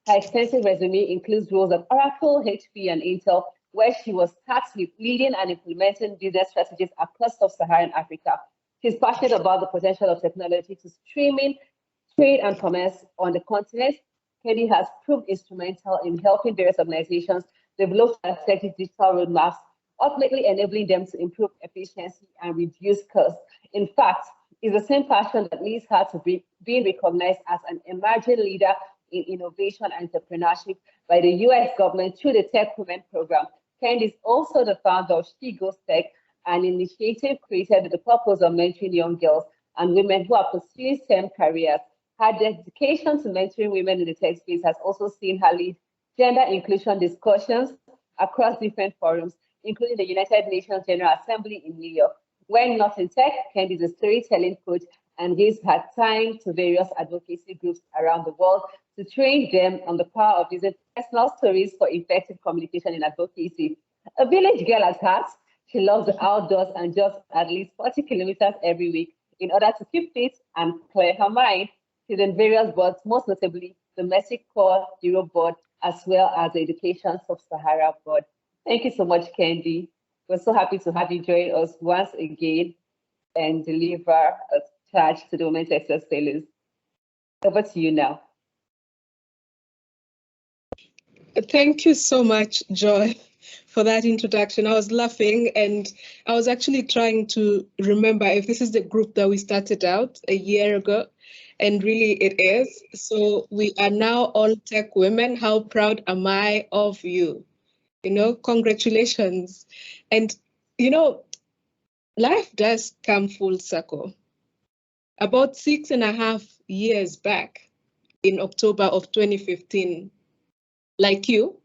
Her extensive resume includes roles at Oracle, HP, and Intel, where she was tasked with leading and implementing business strategies across sub-Saharan Africa. She's passionate about the potential of technology to streamline trade and commerce on the continent. Kendi has proved instrumental in helping various organizations develop strategic digital roadmaps, ultimately enabling them to improve efficiency and reduce costs. In fact, it's the same passion that leads her to being recognized as an emerging leader in innovation and entrepreneurship by the US government through the Tech Women program. Kendi is also the founder of She Goes Tech, an initiative created with the purpose of mentoring young girls and women who are pursuing STEM careers. Her dedication to mentoring women in the tech space has also seen her lead gender inclusion discussions across different forums, including the United Nations General Assembly in New York. When not in tech, Kendi is a storytelling coach and gives her time to various advocacy groups around the world to train them on the power of using personal stories for effective communication and advocacy. A village girl at heart, she loves the outdoors and jogs at least 40 kilometers every week in order to keep fit and clear her mind. She's in various boards, most notably the Domestic Core Europe Board, as well as the Education Sub-Sahara Board. Thank you so much, Kendi. We're so happy to have you join us once again and deliver a charge to the Women Techsters Fellows. Over to you now. Thank you so much, Joy, for that introduction. I was laughing and I was actually trying to remember if this is the group that we started out a year ago. and really it is. So we are now all tech women. How proud am I of you? Congratulations. And, life does come full circle. About 6.5 years back, in October of 2015, like you,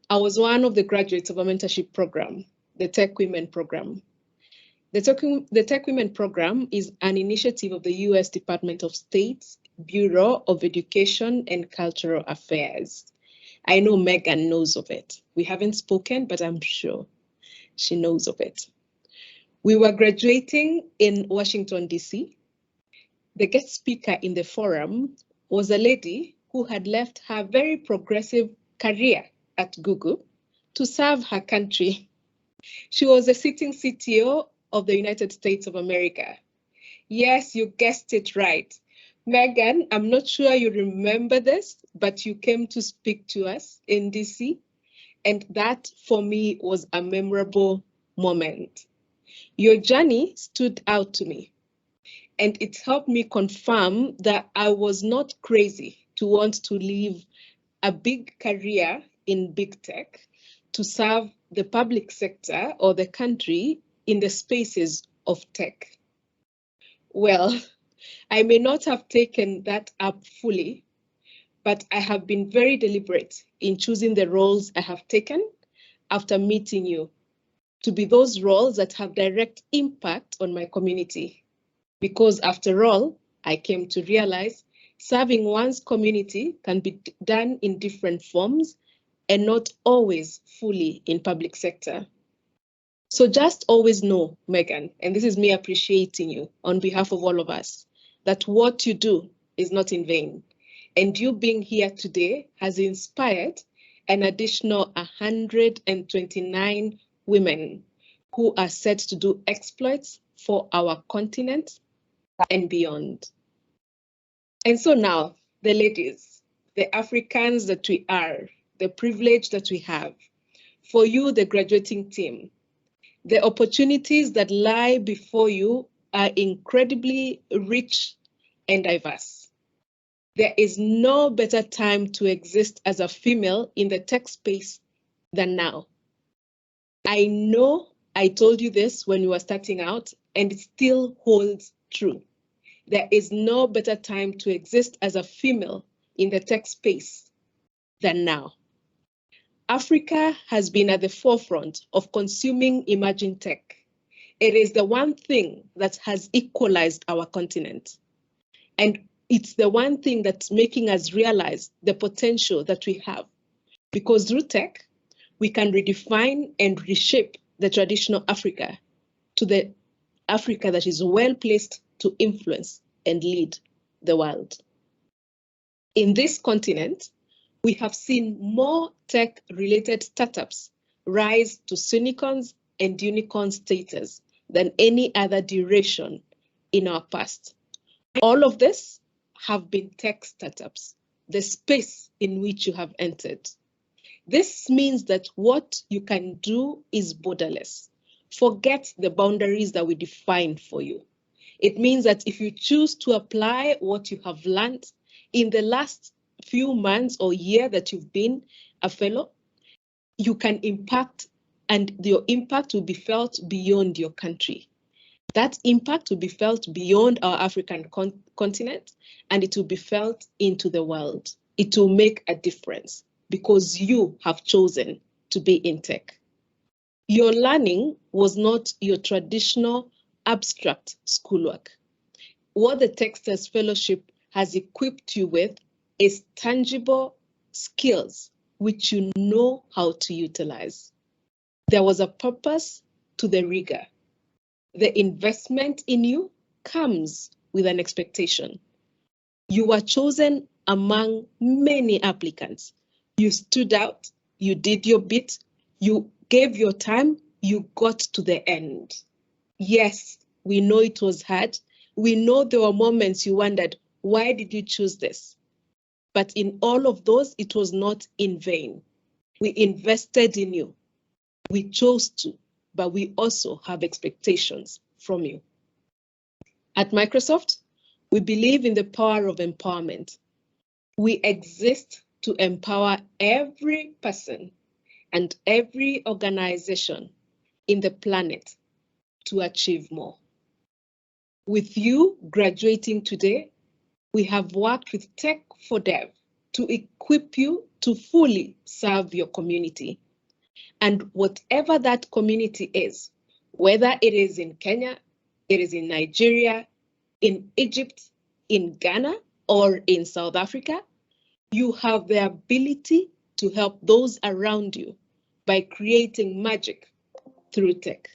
I was one of the graduates of a mentorship program, the Tech Women program. The Tech Women program is an initiative of the U.S. Department of State's Bureau of Education and Cultural Affairs. I know Megan knows of it. We haven't spoken, but I'm sure she knows of it. We were graduating in Washington, D.C. The guest speaker in the forum was a lady who had left her very progressive career at Google to serve her country. She was a sitting CTO of the United States of America. Yes, you guessed it right. Megan, I'm not sure you remember this, but you came to speak to us in DC, and that for me was a memorable moment. Your journey stood out to me, and it helped me confirm that I was not crazy to want to leave a big career in big tech to serve the public sector or the country in the spaces of tech. Well, I may not have taken that up fully, but I have been very deliberate in choosing the roles I have taken after meeting you to be those roles that have direct impact on my community. Because after all, I came to realize serving one's community can be done in different forms and not always fully in public sector. So just always know, Megan, and this is me appreciating you on behalf of all of us, that what you do is not in vain. And you being here today has inspired an additional 129 women who are set to do exploits for our continent and beyond. And so now, the ladies, the Africans that we are, the privilege that we have, for you, the graduating team, the opportunities that lie before you are incredibly rich and diverse. There is no better time to exist as a female in the tech space than now. I know I told you this when you were starting out, and it still holds true. There is no better time to exist as a female in the tech space than now. Africa has been at the forefront of consuming emerging tech. It is the one thing that has equalized our continent. And it's the one thing that's making us realize the potential that we have. Because through tech, we can redefine and reshape the traditional Africa to the Africa that is well placed to influence and lead the world. In this continent, we have seen more tech-related startups rise to unicorns and unicorn status than any other duration in our past. All of this have been tech startups, the space in which you have entered. This means that what you can do is borderless. Forget the boundaries that we define for you. It means that if you choose to apply what you have learned in the last few months or year that you've been a fellow, you can impact, and your impact will be felt beyond your country. That impact will be felt beyond our African continent, and it will be felt into the world. It will make a difference because you have chosen to be in tech. Your learning was not your traditional abstract schoolwork. What the Techsters Fellowship has equipped you with is tangible skills which you know how to utilize. There was a purpose to the rigor. The investment in you comes with an expectation. You were chosen among many applicants. You stood out, you did your bit, you gave your time, you got to the end. Yes, we know it was hard. We know there were moments you wondered, why did you choose this? But in all of those, it was not in vain. We invested in you. We chose to, but we also have expectations from you. At Microsoft, We believe in the power of empowerment. We exist to empower every person and every organization in the planet to achieve more. With you graduating today, we have worked with Tech for Dev to equip you to fully serve your community. And whatever that community is, whether it is in Kenya, it is in Nigeria, in Egypt, in Ghana, or in South Africa, you have the ability to help those around you by creating magic through tech.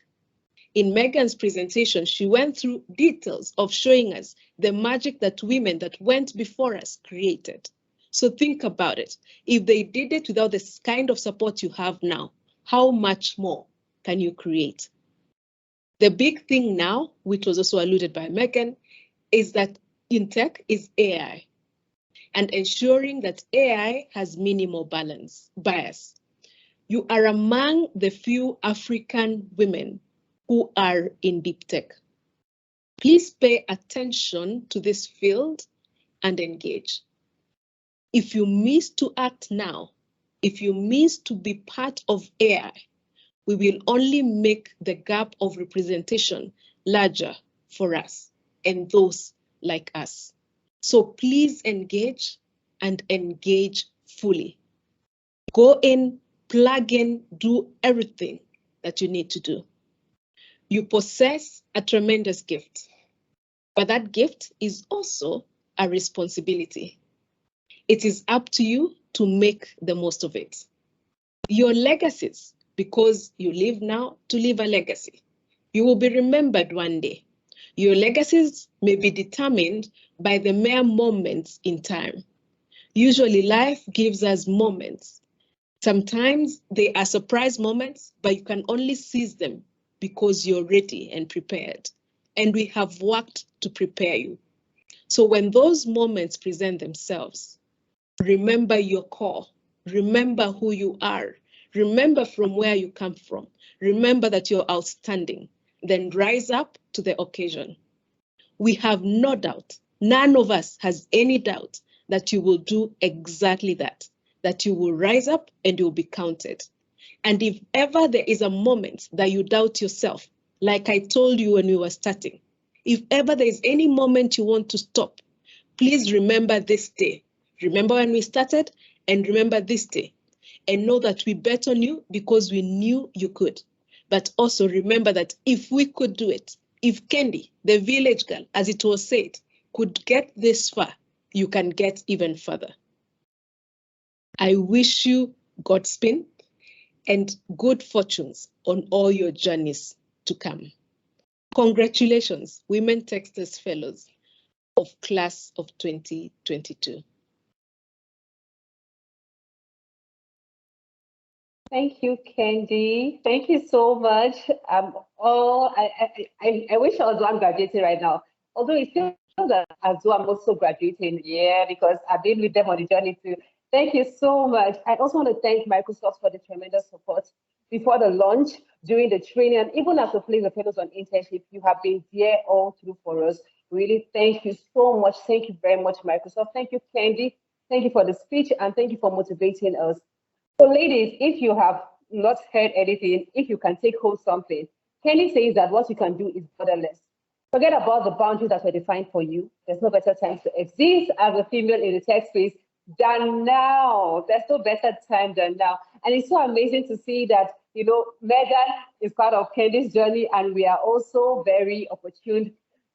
In Megan's presentation, she went through details of showing us the magic that women that went before us created. So think about it. If they did it without this kind of support you have now, how much more can you create? The big thing now, which was also alluded by Megan, is that in tech is AI and ensuring that AI has minimal bias. You are among the few African women who are in deep tech. Please pay attention to this field and engage. If you miss to act now, if you miss to be part of AI, we will only make the gap of representation larger for us and those like us. So please engage and engage fully. Go in, plug in, do everything that you need to do. You possess a tremendous gift, but that gift is also a responsibility. It is up to you to make the most of it. Your legacies, because you live now to leave a legacy. You will be remembered one day. Your legacies may be determined by the mere moments in time. Usually life gives us moments. Sometimes they are surprise moments, but you can only seize them because you're ready and prepared. And we have worked to prepare you. So when those moments present themselves, remember your core, remember who you are, remember from where you come from, remember that you're outstanding, then rise up to the occasion. We have no doubt, none of us has any doubt that you will do exactly that you will rise up and you'll be counted. And if ever there is a moment that you doubt yourself, like I told you when we were starting, if ever there is any moment you want to stop, please remember this day. Remember when we started and remember this day. And know that we bet on you because we knew you could. But also remember that if we could do it, if Kendi, the village girl, as it was said, could get this far, you can get even further. I wish you Godspeed and good fortunes on all your journeys to come. Congratulations, Women Techsters Fellows of Class of 2022. Thank you, Kendi. Thank you so much. I wish I was one graduating right now. Although it feels as though I'm also graduating, because I've been with them on the journey too. Thank you so much. I also want to thank Microsoft for the tremendous support before the launch, during the training, and even as we place the fellows on internship. You have been there all through for us. Really, thank you so much. Thank you very much, Microsoft. Thank you, Kendi. Thank you for the speech, and thank you for motivating us. So ladies, if you have not heard anything, if you can take home something, Kendi says that what you can do is borderless. Forget about the boundaries that were defined for you. There's no better time to exist as a female in the tech space than now. There's no better time than now. And it's so amazing to see that, Megan is part of Kendi's journey, and we are also very opportune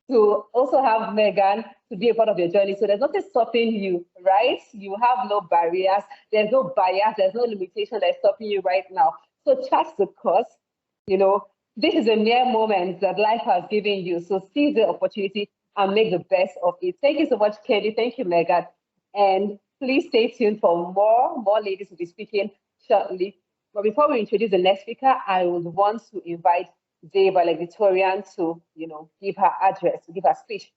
to also have Megan to be a part of your journey. So there's nothing stopping you, right? You have no barriers. There's no bias. There's no limitation that's stopping you right now. So charge the course. This is a mere moment that life has given you. So seize the opportunity and make the best of it. Thank you so much, Kendi. Thank you, Megan. And please stay tuned for more ladies will be speaking shortly. But before we introduce the next speaker, I would want to invite the Valedictorian to, give her address, to give her speech.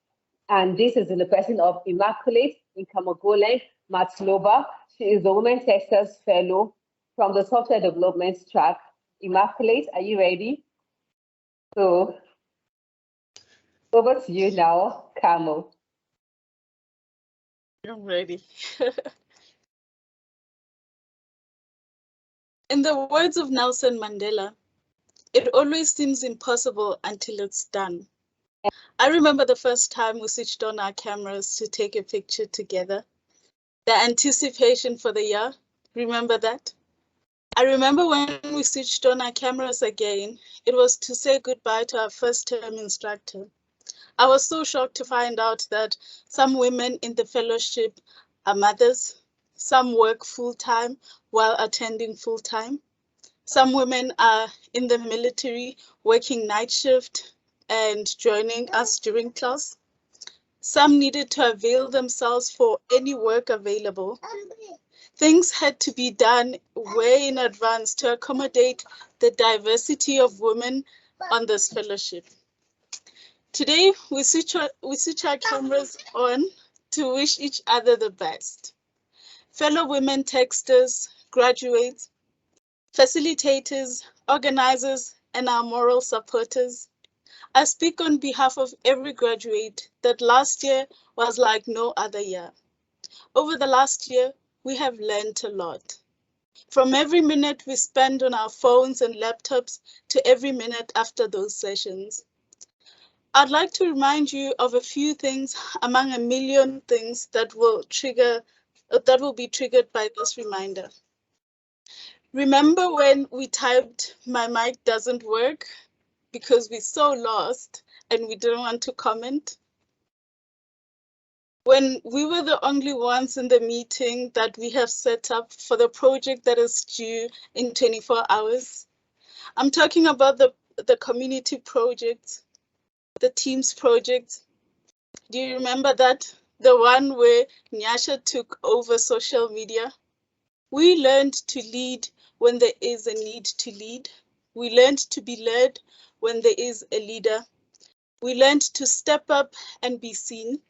And this is in the person of Immaculate Nkamagole Matloba. She is the Women Techsters Fellow from the Software Development track. Immaculate, are you ready? So over to you now, Camo. I'm ready. In the words of Nelson Mandela, it always seems impossible until it's done. I remember the first time we switched on our cameras to take a picture together. The anticipation for the year, remember that? I remember when we switched on our cameras again, it was to say goodbye to our first term instructor. I was so shocked to find out that some women in the fellowship are mothers, some work full-time while attending full-time. Some women are in the military working night shift and joining us during class. Some needed to avail themselves for any work available. Things had to be done way in advance to accommodate the diversity of women on this fellowship. Today, we switch our cameras on to wish each other the best. Fellow women texters, graduates, facilitators, organizers, and our moral supporters, I speak on behalf of every graduate that last year was like no other year. Over the last year, we have learned a lot. From every minute we spend on our phones and laptops to every minute after those sessions. I'd like to remind you of a few things among a million things that will be triggered by this reminder. Remember when we typed, "My mic doesn't work," because we're so lost and we didn't want to comment? When we were the only ones in the meeting that we have set up for the project that is due in 24 hours. I'm talking about the community project, the Teams project. Do you remember that? The one where Nyasha took over social media? We learned to lead when there is a need to lead. We learned to be led when there is a leader. We learned to step up and be seen.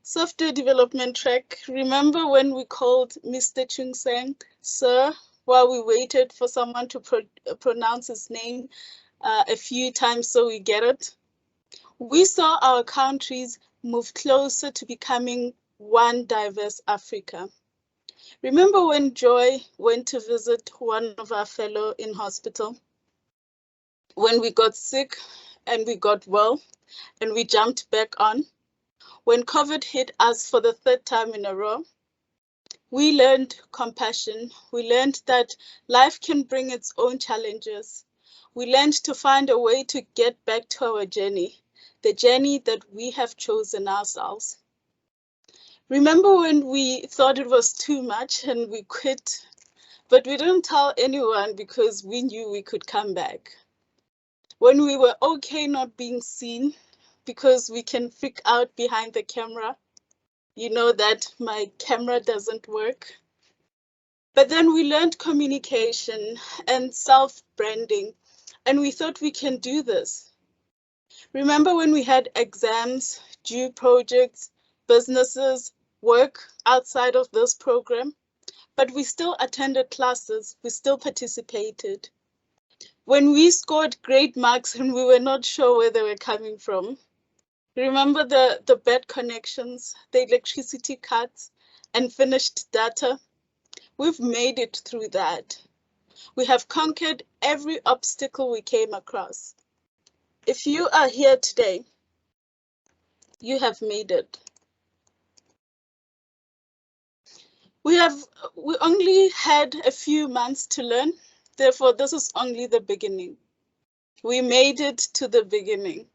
Software development track. Remember when we called Mr. Chung-Sang, sir, while we waited for someone to pronounce his name a few times so we get it? We saw our countries move closer to becoming one diverse Africa. Remember when Joy went to visit one of our fellow in hospital? When we got sick and we got well and we jumped back on? When COVID hit us for the third time in a row? We learned compassion. We learned that life can bring its own challenges. We learned to find a way to get back to our journey, the journey that we have chosen ourselves. Remember when we thought it was too much and we quit, but we didn't tell anyone because we knew we could come back? When we were okay not being seen because we can freak out behind the camera? You know that my camera doesn't work. But then we learned communication and self-branding, and we thought we can do this. Remember when we had exams, due projects, businesses, work outside of this program? But we still attended classes, we still participated. When we scored great marks and we were not sure where they were coming from? Remember the bad connections, the electricity cuts, and finished data? We've made it through that. We have conquered every obstacle we came across. If you are here today, you have made it. We only had a few months to learn, therefore this is only the beginning. We made it to the beginning.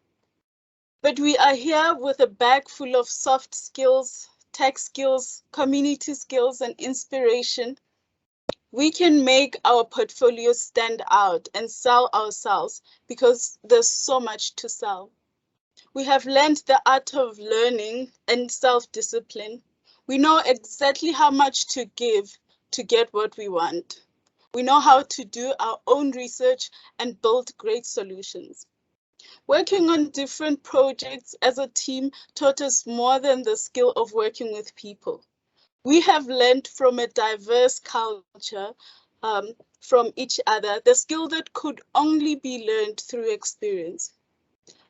But we are here with a bag full of soft skills, tech skills, community skills, and inspiration. We can make our portfolio stand out and sell ourselves because there's so much to sell. We have learned the art of learning and self-discipline. We know exactly how much to give to get what we want. We know how to do our own research and build great solutions. Working on different projects as a team taught us more than the skill of working with people. We have learned from a diverse culture, from each other, the skill that could only be learned through experience.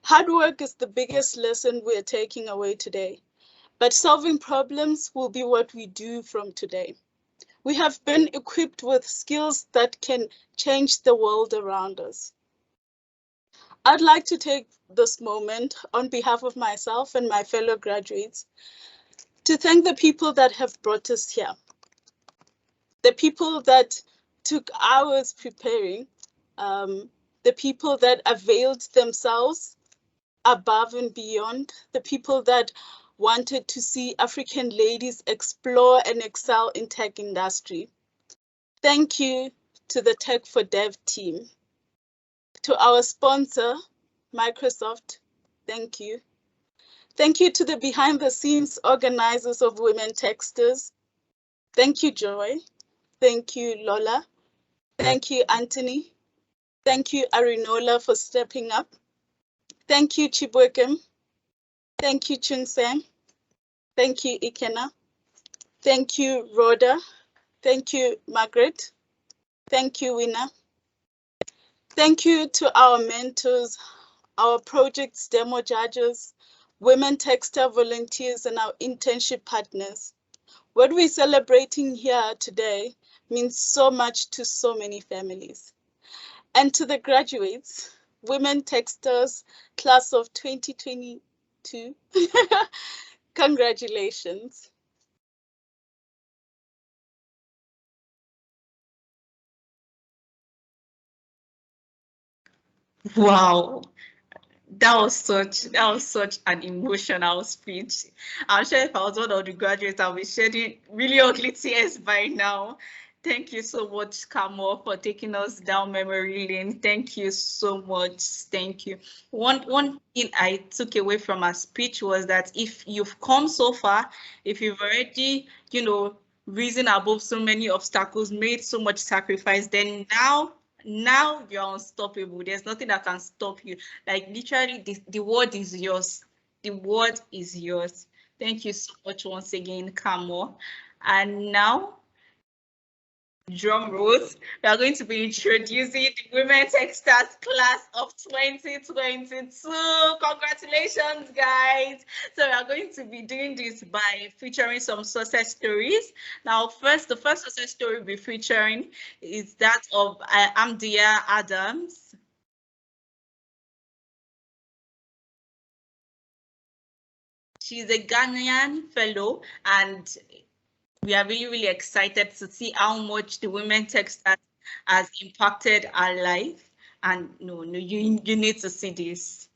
Hard work is the biggest lesson we're taking away today. but solving problems will be what we do from today. We have been equipped with skills that can change the world around us. I'd like to take this moment on behalf of myself and my fellow graduates to thank the people that have brought us here. The people that took hours preparing, the people that availed themselves above and beyond, the people that wanted to see African ladies explore and excel in tech industry. Thank you to the Tech for Dev team. To our sponsor, Microsoft, thank you. Thank you to the behind the scenes organizers of Women Techsters. Thank you, Joy. Thank you, Lola. Thank you, Anthony. Thank you, Arinola, for stepping up. Thank you, Chibwekem. Thank you, Chunsem. Thank you, Ikena. Thank you, Rhoda. Thank you, Margaret. Thank you, Wina. Thank you to our mentors, our project's demo judges, Women Techster volunteers, and our internship partners. What we're celebrating here today means so much to so many families. And to the graduates, Women Techsters class of 2022, congratulations. Wow. That was such an emotional speech. I'm sure if I was one of the graduates, I'll be shedding really ugly tears by now. Thank you so much, Kamo, for taking us down memory lane. Thank you so much. Thank you. One thing I took away from her speech was that if you've come so far, if you've already, risen above so many obstacles, made so much sacrifice, then now you're unstoppable. There's nothing that can stop you. Like literally, the word is yours. The word is yours. Thank you so much once again, Kamo. And now, drum rolls, we are going to be introducing the Women Techsters class of 2022. Congratulations, guys. So we are going to be doing this by featuring some success stories. Now, the first success story we'll be featuring is that of Amdia Adams. She's a Ghanaian fellow, and we are really, really excited to see how much the Women Techsters has impacted our life. And no, you need to see this.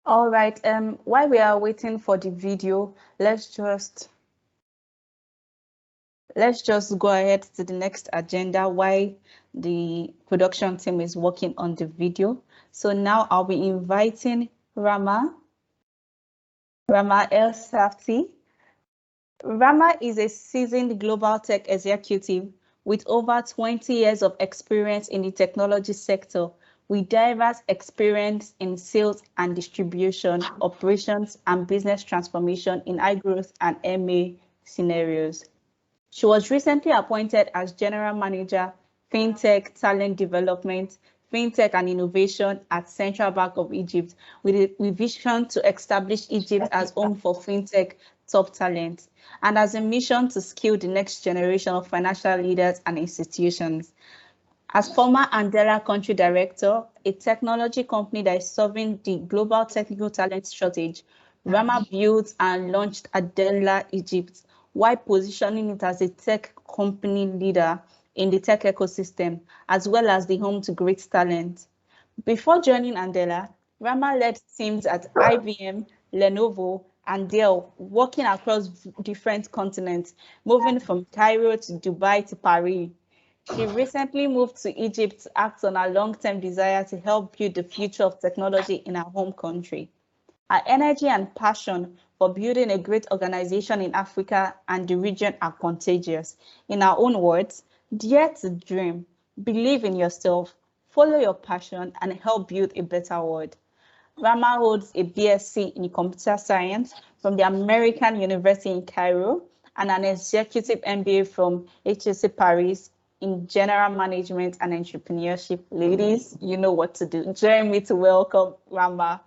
All right, while we are waiting for the video, let's just go ahead to the next agenda while the production team is working on the video. So now I'll be inviting Rama El Safty. Rama is a seasoned global tech executive with over 20 years of experience in the technology sector, with diverse experience in sales and distribution, operations, and business transformation in high growth and MA scenarios. She was recently appointed as General Manager, Fintech Talent Development, Fintech and Innovation at Central Bank of Egypt, with a vision to establish Egypt as home for Fintech top talent, and as a mission to skill the next generation of financial leaders and institutions. As former Andela Country Director, a technology company that is solving the global technical talent shortage, Rama built and launched Andela Egypt, while positioning it as a tech company leader in the tech ecosystem, as well as the home to great talent. Before joining Andela, Rama led teams at IBM, Lenovo, and Dell, working across different continents, moving from Cairo to Dubai to Paris. She recently moved to Egypt to act on her long-term desire to help build the future of technology in her home country. Her energy and passion for building a great organization in Africa and the region are contagious. In her own words, dare to dream, believe in yourself, follow your passion, and help build a better world. Rama holds a BSc in Computer Science from the American University in Cairo and an Executive MBA from HEC Paris in General Management and Entrepreneurship. Ladies, you know what to do. Join me to welcome Rama.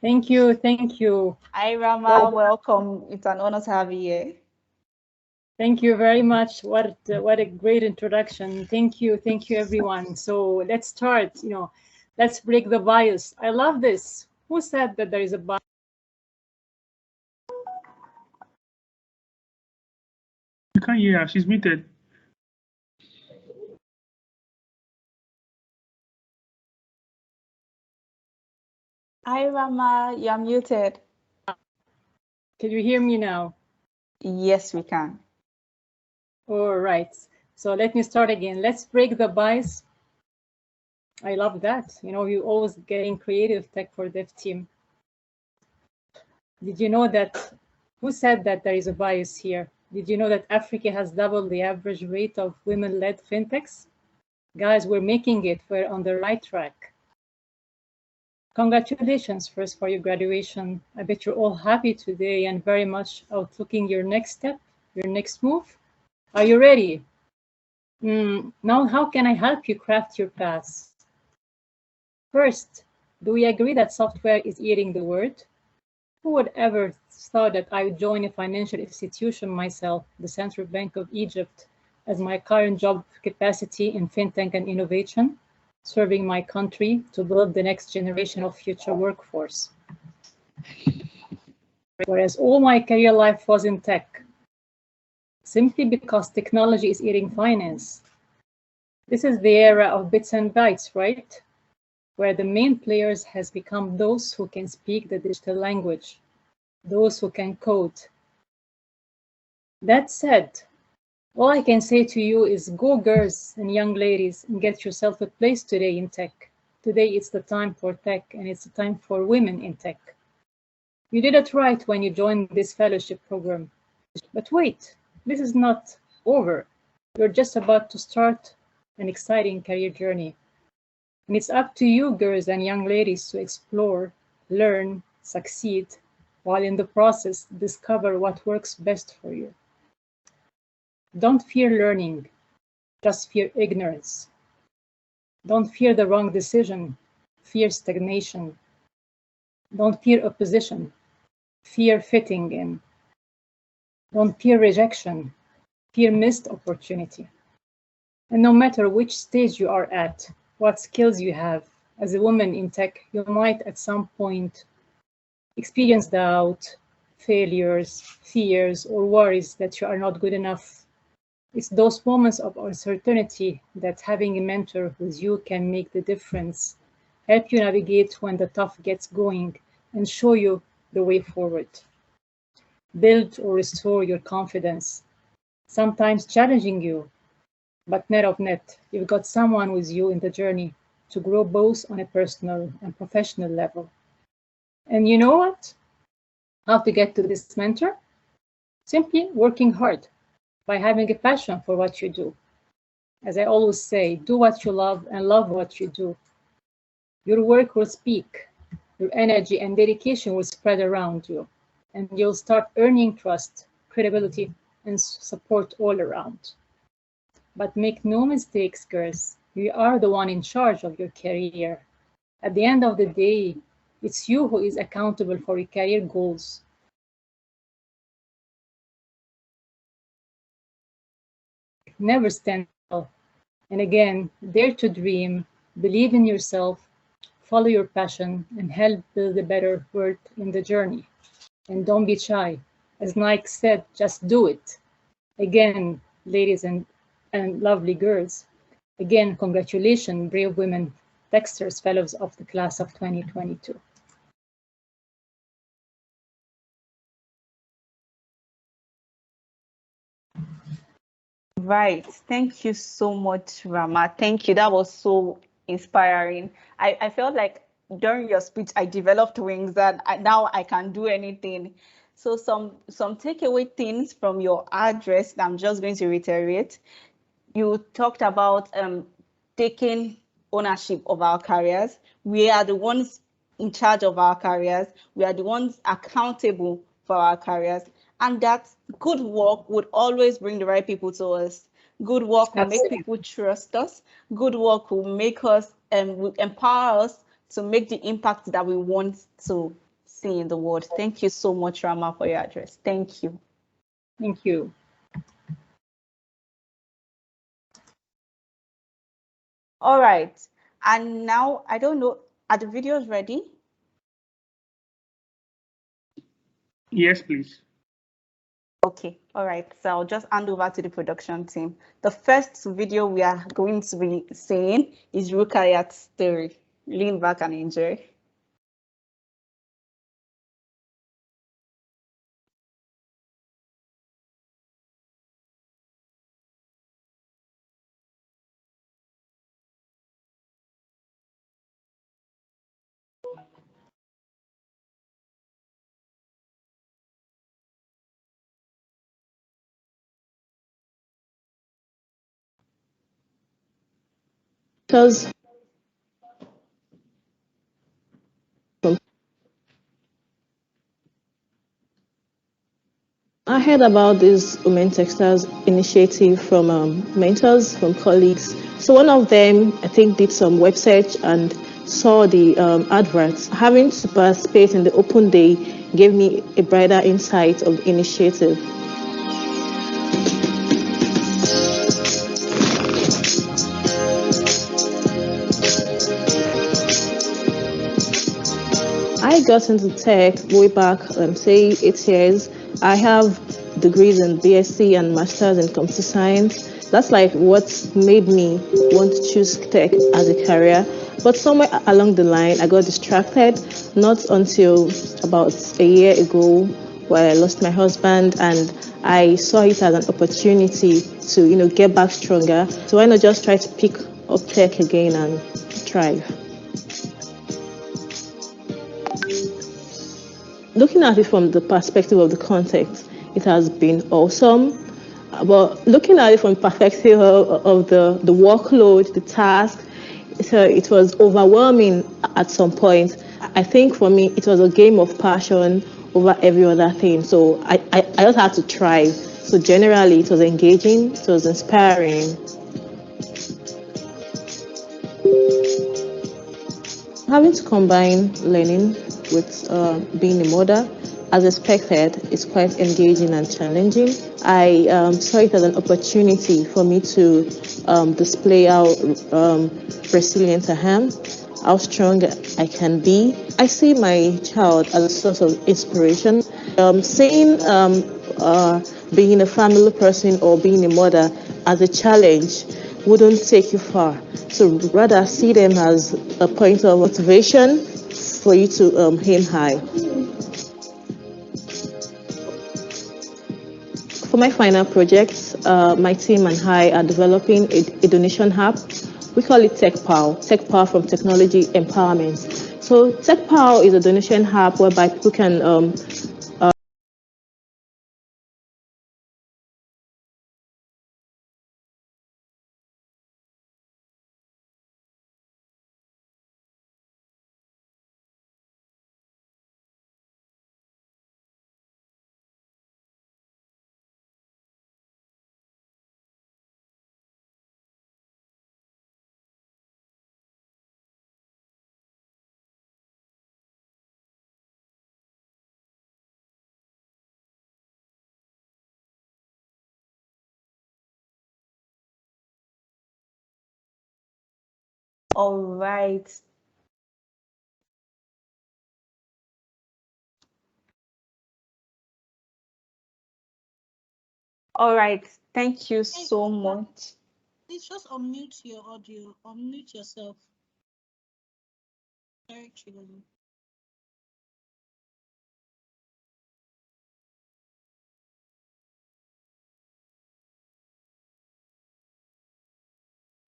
Thank you. Thank you. Hi, Rama. Welcome. It's an honor to have you here. Thank you very much. What a great introduction. Thank you. Thank you, everyone. So let's start. Let's break the bias. I love this. Who said that there is a bias? You can't hear her. She's muted. Hi, Rama. You're muted. Can you hear me now? Yes, we can. All right. So let me start again. Let's break the bias. I love that. You're always getting creative tech for dev team. Did you know that? Who said that there is a bias here? Did you know that Africa has doubled the average rate of women-led fintechs? Guys, we're making it. We're on the right track. Congratulations first for your graduation. I bet you're all happy today and very much outlooking your next step, your next move. Are you ready? Now, how can I help you craft your path? First, do we agree that software is eating the world? Who would ever thought that I would join a financial institution myself, the Central Bank of Egypt, as my current job capacity in fintech and innovation, serving my country to build the next generation of future workforce. Whereas all my career life was in tech, simply because technology is eating finance. This is the era of bits and bytes, right? Where the main players has become those who can speak the digital language, those who can code. That said, all I can say to you is go girls and young ladies and get yourself a place today in tech. Today it's the time for tech and it's the time for women in tech. You did it right when you joined this fellowship program. But wait, this is not over. You're just about to start an exciting career journey. And it's up to you girls and young ladies to explore, learn, succeed, while in the process discover what works best for you. Don't fear learning, just fear ignorance. Don't fear the wrong decision, fear stagnation. Don't fear opposition, fear fitting in. Don't fear rejection, fear missed opportunity. And no matter which stage you are at, what skills you have, as a woman in tech, you might at some point experience doubt, failures, fears, or worries that you are not good enough. It's those moments of uncertainty that having a mentor with you can make the difference help you navigate when the tough gets going, and show you the way forward. Build or restore your confidence, sometimes challenging you, but net of net, you've got someone with you in the journey to grow both on a personal and professional level. And you know what? How to get to this mentor? Simply working hard by having a passion for what you do. As I always say, do what you love and love what you do. Your work will speak, your energy and dedication will spread around you, and you'll start earning trust, credibility, and support all around. But make no mistakes, girls, you are the one in charge of your career. At the end of the day, it's you who is accountable for your career goals. Never stand still. And again, dare to dream, believe in yourself, follow your passion, and help build a better world in the journey. And don't be shy. As Nike said, just do it. Again, ladies and lovely girls, again, congratulations, brave Women Techsters Fellows of the class of 2022. Right. Thank you so much, Rama. Thank you. That was so inspiring. I felt like during your speech, I developed wings and now I can do anything. So some takeaway things from your address that I'm just going to reiterate. You talked about taking ownership of our careers. We are the ones in charge of our careers. We are the ones accountable for our careers. And that good work would always bring the right people to us. Good work will make people trust us. Good work will make us and will empower us to make the impact that we want to see in the world. Thank you so much, Rama, for your address. Thank you. Thank you. All right. And now, I don't know, are the videos ready? Yes, please. Okay, all right. So I'll just hand over to the production team. The first video we are going to be seeing is Rukayat's story. Lean back and enjoy. Because I heard about this Women Techsters initiative from mentors, from colleagues. So one of them, I think, did some web search and saw the adverts. Having to participate in the open day gave me a brighter insight of the initiative. I got into tech way back, say 8 years. I have degrees in BSc and Masters in Computer Science. That's like what made me want to choose tech as a career. But somewhere along the line, I got distracted, not until about a year ago where I lost my husband and I saw it as an opportunity to, get back stronger. So why not just try to pick up tech again and thrive? Looking at it from the perspective of the context, it has been awesome. But looking at it from the perspective of the workload, the task, it was overwhelming at some point. I think for me, it was a game of passion over every other thing. So I just had to try. So generally, it was engaging, it was inspiring. Having to combine learning with being a mother, as expected, it's quite engaging and challenging. I saw it as an opportunity for me to display how resilient I am, how strong I can be. I see my child as a source of inspiration. Seeing being a family person or being a mother as a challenge wouldn't take you far. So rather see them as a point of motivation for you to aim high. For my final project, my team and I are developing a donation app. We call it Tech Power from Technology Empowerment. So Tech Power is a donation app whereby people can All right. All right. Thank you so much. Please just unmute your audio. Unmute yourself. Sorry, Chigozie.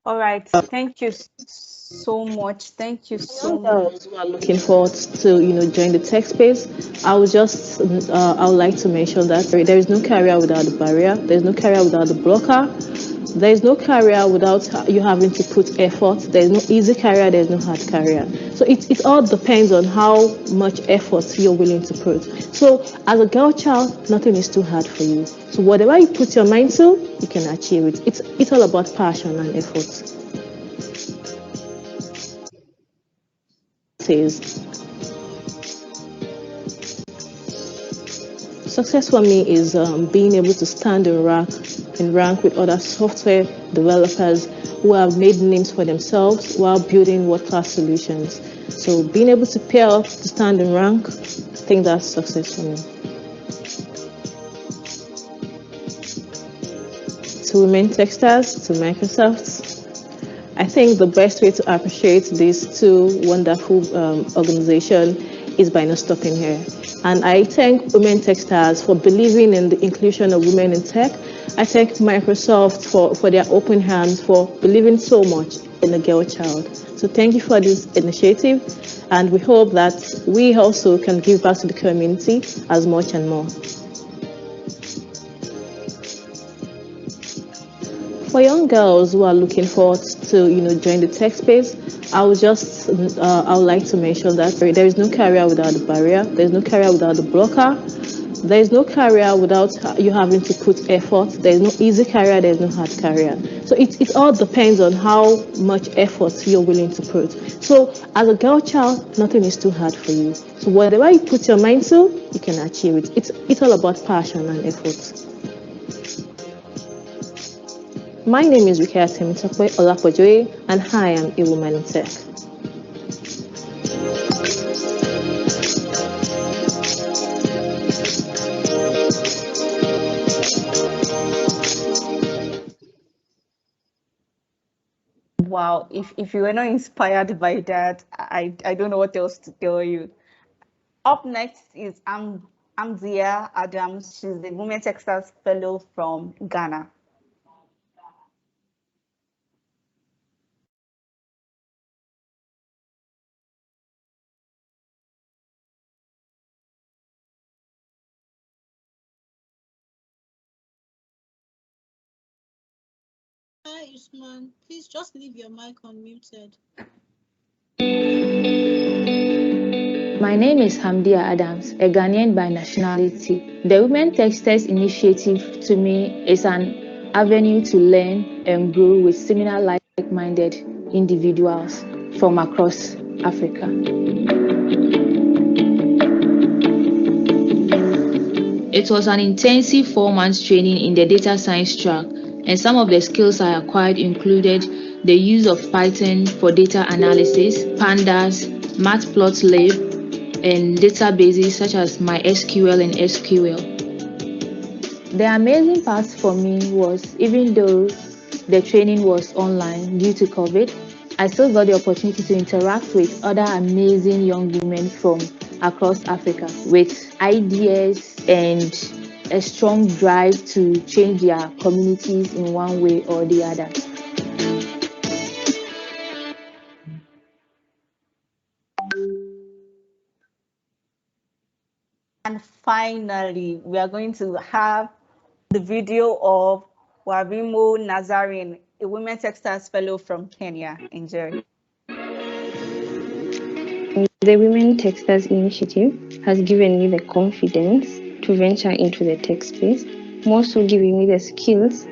All right. Thank you so much. Thank you so much. Those who are looking forward to join the tech space, I would like to mention that there is no career without the barrier. There's no career without the blocker. There is no career without you having to put effort. There's no easy career. There's no hard career. So it all depends on how much effort you're willing to put. So as a girl child, nothing is too hard for you. So whatever you put your mind to, you can achieve it. It's all about passion and effort. Success for me is being able to stand in rank with other software developers who have made names for themselves while building world-class solutions. So being able to pair up to stand in rank, I think that's success for me. To Women Techsters, to Microsoft, I think the best way to appreciate these two wonderful organizations is by not stopping here. And I thank Women Techsters for believing in the inclusion of women in tech. I thank Microsoft for their open hands, for believing so much in the girl child. So thank you for this initiative, and we hope that we also can give back to the community as much and more. For young girls who are looking forward to join the tech space, I would like to mention that there is no career without the barrier. There's no career without the blocker. There is no career without you having to put effort. There's no easy career. There's no hard career. So it all depends on how much effort you're willing to put. So as a girl child, nothing is too hard for you. So whatever you put your mind to, you can achieve it. It's all about passion and effort. My name is Rikaya Temitokwe Olapojoye, and I am a woman in tech. Wow, if you were not inspired by that, I don't know what else to tell you. Up next is Amzia Adams. She's the Women Techsters Fellow from Ghana. Hi, Usman. Please just leave your mic unmuted. My name is Hamdia Adams, a Ghanaian by nationality. The Women Techsters initiative to me is an avenue to learn and grow with similar like-minded individuals from across Africa. It was an intensive 4-month training in the data science track, and some of the skills I acquired included the use of Python for data analysis, pandas, matplotlib, and databases such as MySQL and SQL. The amazing part for me was, even though the training was online due to COVID, I still got the opportunity to interact with other amazing young women from across Africa with ideas and a strong drive to change their communities in one way or the other. And finally, we are going to have the video of Warimo Nazarene, a Women Techsters Fellow from Kenya. Enjoy. The Women Techsters initiative has given me the confidence to venture into the tech space, more so giving me the skills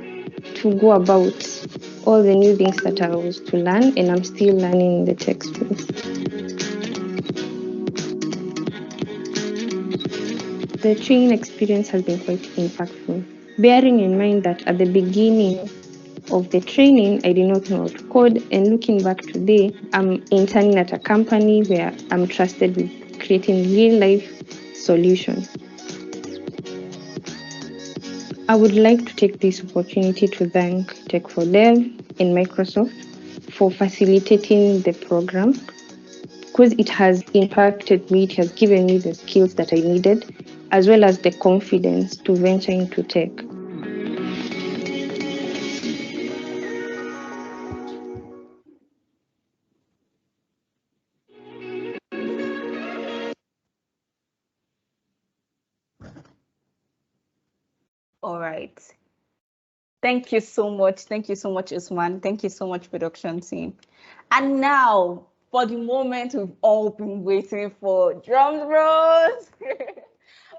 to go about all the new things that I was to learn, and I'm still learning in the tech space. The training experience has been quite impactful, bearing in mind that at the beginning of the training, I did not know how to code, and looking back today, I'm interning at a company where I'm trusted with creating real-life solutions. I would like to take this opportunity to thank Tech4Dev and Microsoft for facilitating the program, because it has impacted me, it has given me the skills that I needed, as well as the confidence to venture into tech. All right. Thank you so much. Thank you so much, Usman. Thank you so much, production team. And now, for the moment we've all been waiting for, drums rolls.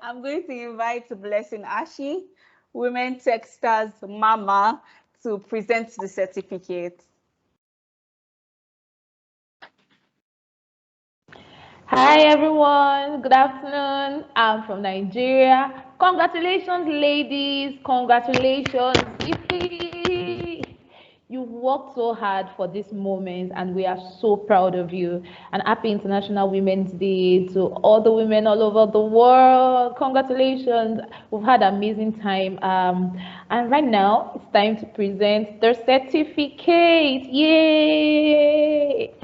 I'm going to invite Blessing Ashi, Women Techsters Mama, to present the certificate. Hi everyone, good afternoon. I'm from Nigeria. Congratulations, ladies. Congratulations. You've worked so hard for this moment and we are so proud of you. And happy International Women's Day to all the women all over the world. Congratulations. We've had an amazing time. And right now it's time to present the certificate. Yay!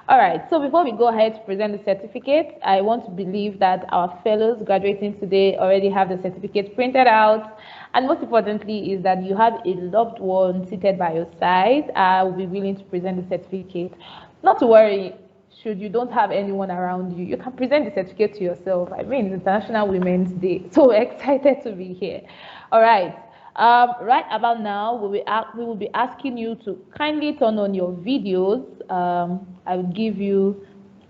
All right, so before we go ahead to present the certificate, I want to believe that our fellows graduating today already have the certificate printed out. And most importantly is that you have a loved one seated by your side. I will be willing to present the certificate. Not to worry, should you don't have anyone around you, you can present the certificate to yourself. I mean, it's International Women's Day, so we're excited to be here. All right. Right about now, we will be asking you to kindly turn on your videos. I will give you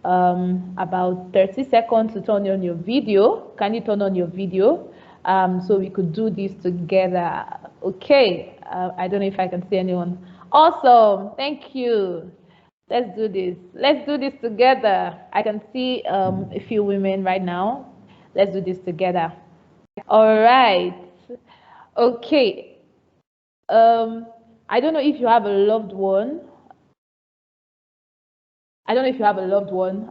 about 30 seconds to turn on your video. Kindly turn on your video so we could do this together. Okay, I don't know if I can see anyone. Awesome, thank you. Let's do this. Let's do this together. I can see a few women right now. Let's do this together. All right. Okay. I don't know if you have a loved one. I don't know if you have a loved one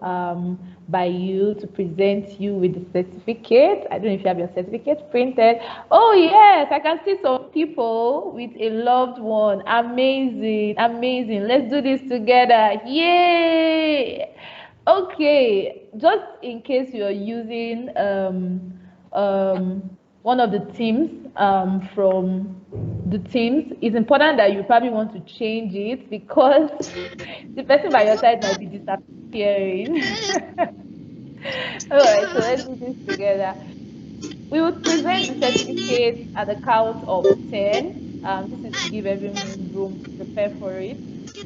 by you to present you with the certificate. I don't know if you have your certificate printed. Oh yes, I can see some people with a loved one. Amazing, amazing. Let's do this together. Yay! Okay, just in case you're using one of the teams from the teams, it's important that you probably want to change it because the person by your side might be disappearing. All right, so let's do this together. We will present the certificate at the count of 10. This is to give everyone room to prepare for it.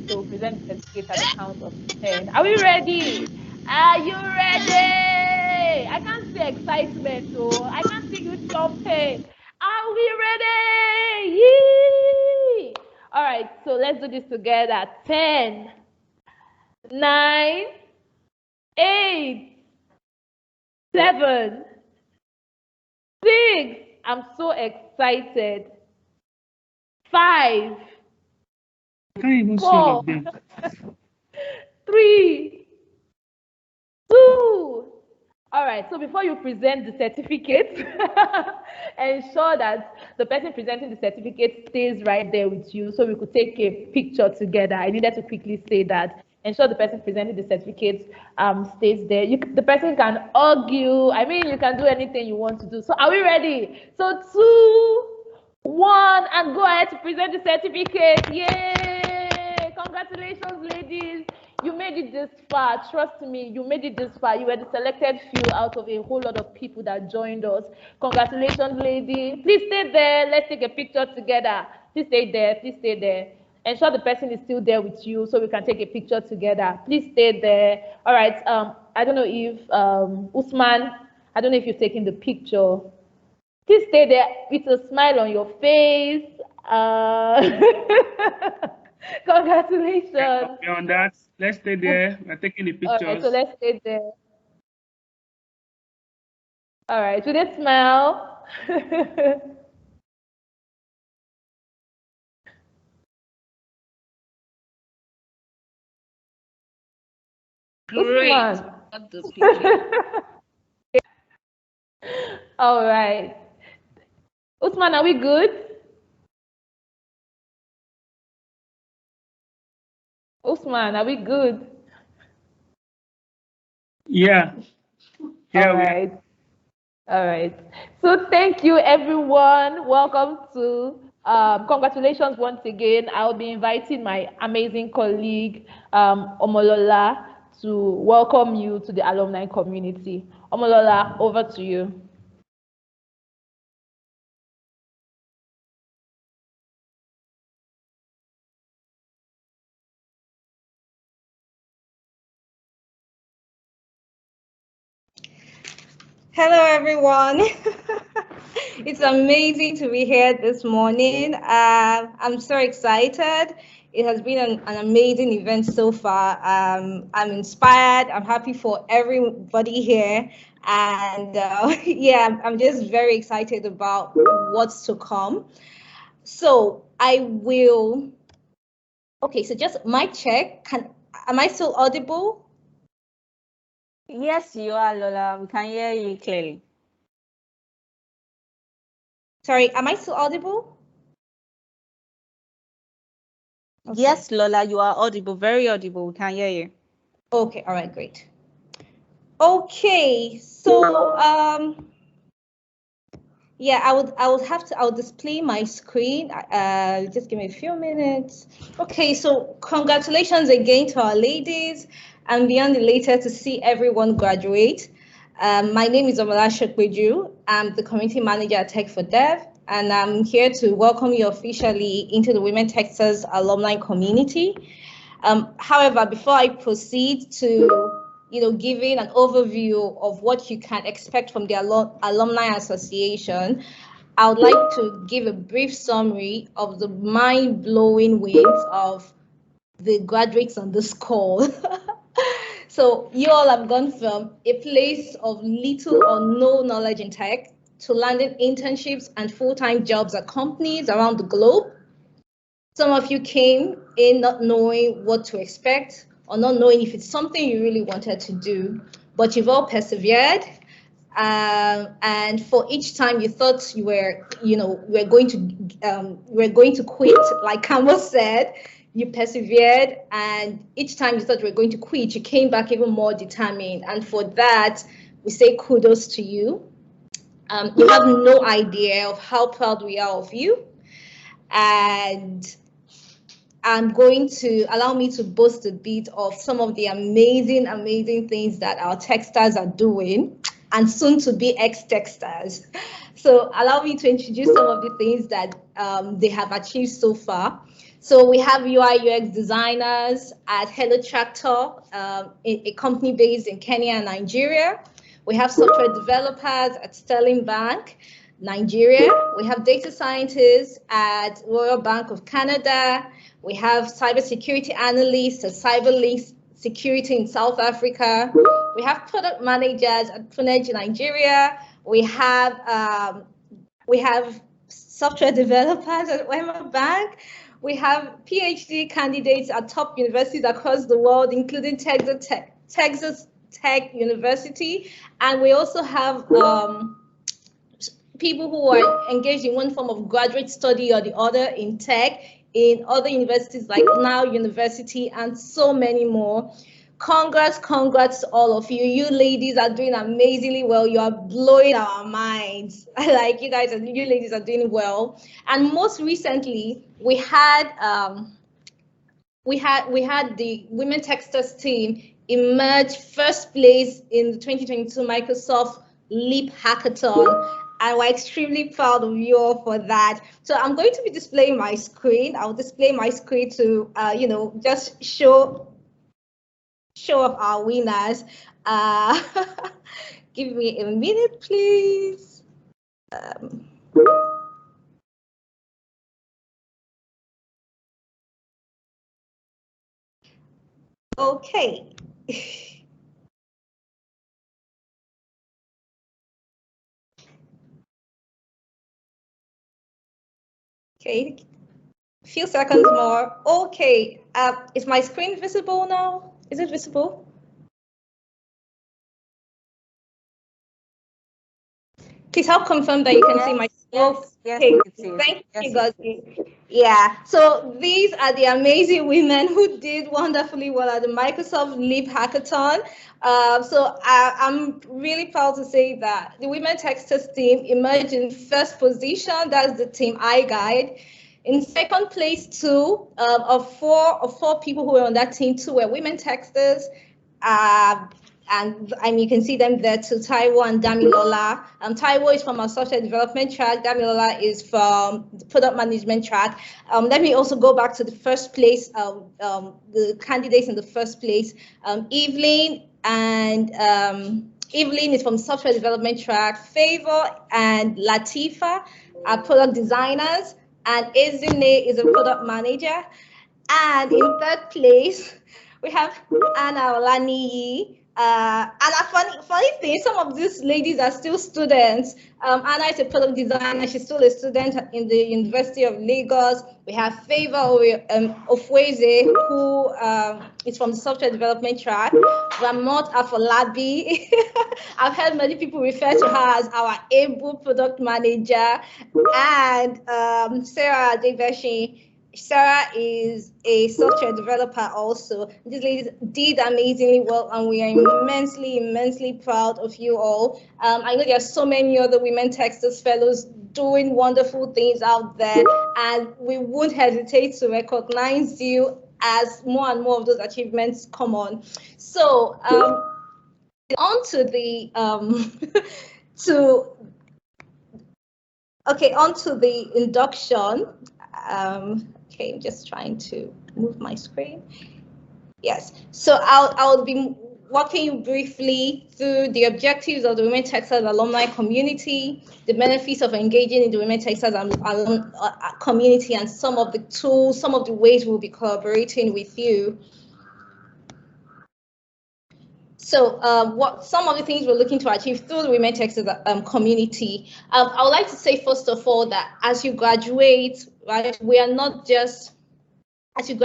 So we'll present the certificate at the count of 10. Are we ready? Are you ready? I can't see excitement, though. I can't see you jumping. Are we ready? Yee! All right, so let's do this together. 10, 9, 8, 7, 6. I'm so excited. 5, 4, 3, 2, All right, so before you present the certificate, ensure that the person presenting the certificate stays right there with you so we could take a picture together. I needed to quickly say that. Ensure the person presenting the certificate stays there. The person can argue. I mean, you can do anything you want to do. So are we ready? So 2, 1, and go ahead to present the certificate. Yay! Congratulations, ladies. You made it this far. Trust me, you made it this far. You were the selected few out of a whole lot of people that joined us. Congratulations, lady. Please stay there. Let's take a picture together. Please stay there. Please stay there. Ensure the person is still there with you so we can take a picture together. Please stay there. All right. I don't know if Usman, I don't know if you're taking the picture. Please stay there with a smile on your face. Congratulations. Beyond that, let's stay there. We're taking the pictures. All right, so let's stay there. All right, should they smile? Great. All right. Usman, are we good? Usman, are we good? Yeah. All right. All right. So thank you, everyone. Welcome to, congratulations once again. I'll be inviting my amazing colleague, Omolola, to welcome you to the alumni community. Omolola, over to you. Hello, everyone. It's amazing to be here this morning. I'm so excited. It has been an amazing event so far. I'm inspired. I'm happy for everybody here. And yeah, I'm just very excited about what's to come. So I will, okay, so just mic check. Am I still audible? Yes, you are, Lola. We can hear you clearly. Sorry, am I still audible? Okay. Yes, Lola, you are audible, very audible. We can hear you. Okay, all right, great. Okay, so yeah, I'll display my screen. Just give me a few minutes. Okay, so congratulations again to our ladies. I'm beyond elated to see everyone graduate. My name is Omola Shokweju. I'm the community manager at Tech for Dev, and I'm here to welcome you officially into the Women Techsters alumni community. However, before I proceed to giving an overview of what you can expect from the Alumni Association, I would like to give a brief summary of the mind-blowing wins of the graduates on this call. So you all have gone from a place of little or no knowledge in tech to landing internships and full-time jobs at companies around the globe. Some of you came in not knowing what to expect or not knowing if it's something you really wanted to do, but you've all persevered. And for each time you thought you were, we're going to quit, like Campbell said, you persevered. And each time you thought you were going to quit, you came back even more determined. And for that, we say kudos to you. You have no idea of how proud we are of you. And I'm going to allow me to boast a bit of some of the amazing, amazing things that our Techsters are doing and soon to be ex-Techsters. So allow me to introduce some of the things that they have achieved so far. So we have UI UX designers at Hello Tractor, a company based in Kenya and Nigeria. We have software developers at Sterling Bank, Nigeria. We have data scientists at Royal Bank of Canada. We have cybersecurity analysts at CyberLink Security in South Africa. We have product managers at Pune, Nigeria. We have software developers at Wema Bank. We have PhD candidates at top universities across the world, including Texas Tech University, and we also have people who are engaged in one form of graduate study or the other in tech in other universities like Now University and so many more. Congrats to all of you. You ladies are doing amazingly well. You are blowing our minds. Like you ladies are doing well. And most recently, we had the Women Techsters team emerge first place in the 2022 Microsoft Leap Hackathon. And we're extremely proud of you all for that. So I'm going to be displaying my screen. I'll display my screen to, just show off our winners. Give me a minute, please. Okay. Okay, a few seconds more. Okay, is my screen visible now? Is it visible? Please help confirm that you can see my screen. Yes, Okay, it is. thank Yes, you, guys. Yeah, so these are the amazing women who did wonderfully well at the Microsoft Leap Hackathon. So I'm really proud to say that the Women Techsters team emerged in first position. That's the team I guide. In second place, two of four people who were on that team, two were Women Techsters. And you can see them there too, Taiwo and Damilola. Taiwo is from our software development track. Damilola is from the product management track. Let me also go back to the first place, the candidates in the first place. Evelyn is from software development track. Favor and Latifa are product designers, and Ezine is a product manager. And in third place, we have Anna Olaniyi. And a funny thing, some of these ladies are still students. Anna is a product designer. She's still a student in the University of Lagos. We have Favor Ofweze, who is from the software development track. Ramot Afolabi. I've heard many people refer to her as our able product manager. And Sarah Adebeshi. Sarah is a software developer also. These ladies did amazingly well, and we are immensely proud of you all. I know there are so many other Women Techsters Fellows doing wonderful things out there, and we won't hesitate to recognize you as more and more of those achievements come on. So on to the onto the induction. Okay, I'm just trying to move my screen. Yes, so I'll be walking you briefly through the objectives of the Women Techsters alumni community, the benefits of engaging in the Women Techsters community, and some of the tools, some of the ways we'll be collaborating with you. So what some of the things we're looking to achieve through the Women Techsters community. I would like to say, first of all, that as you graduate, right, we are not just, today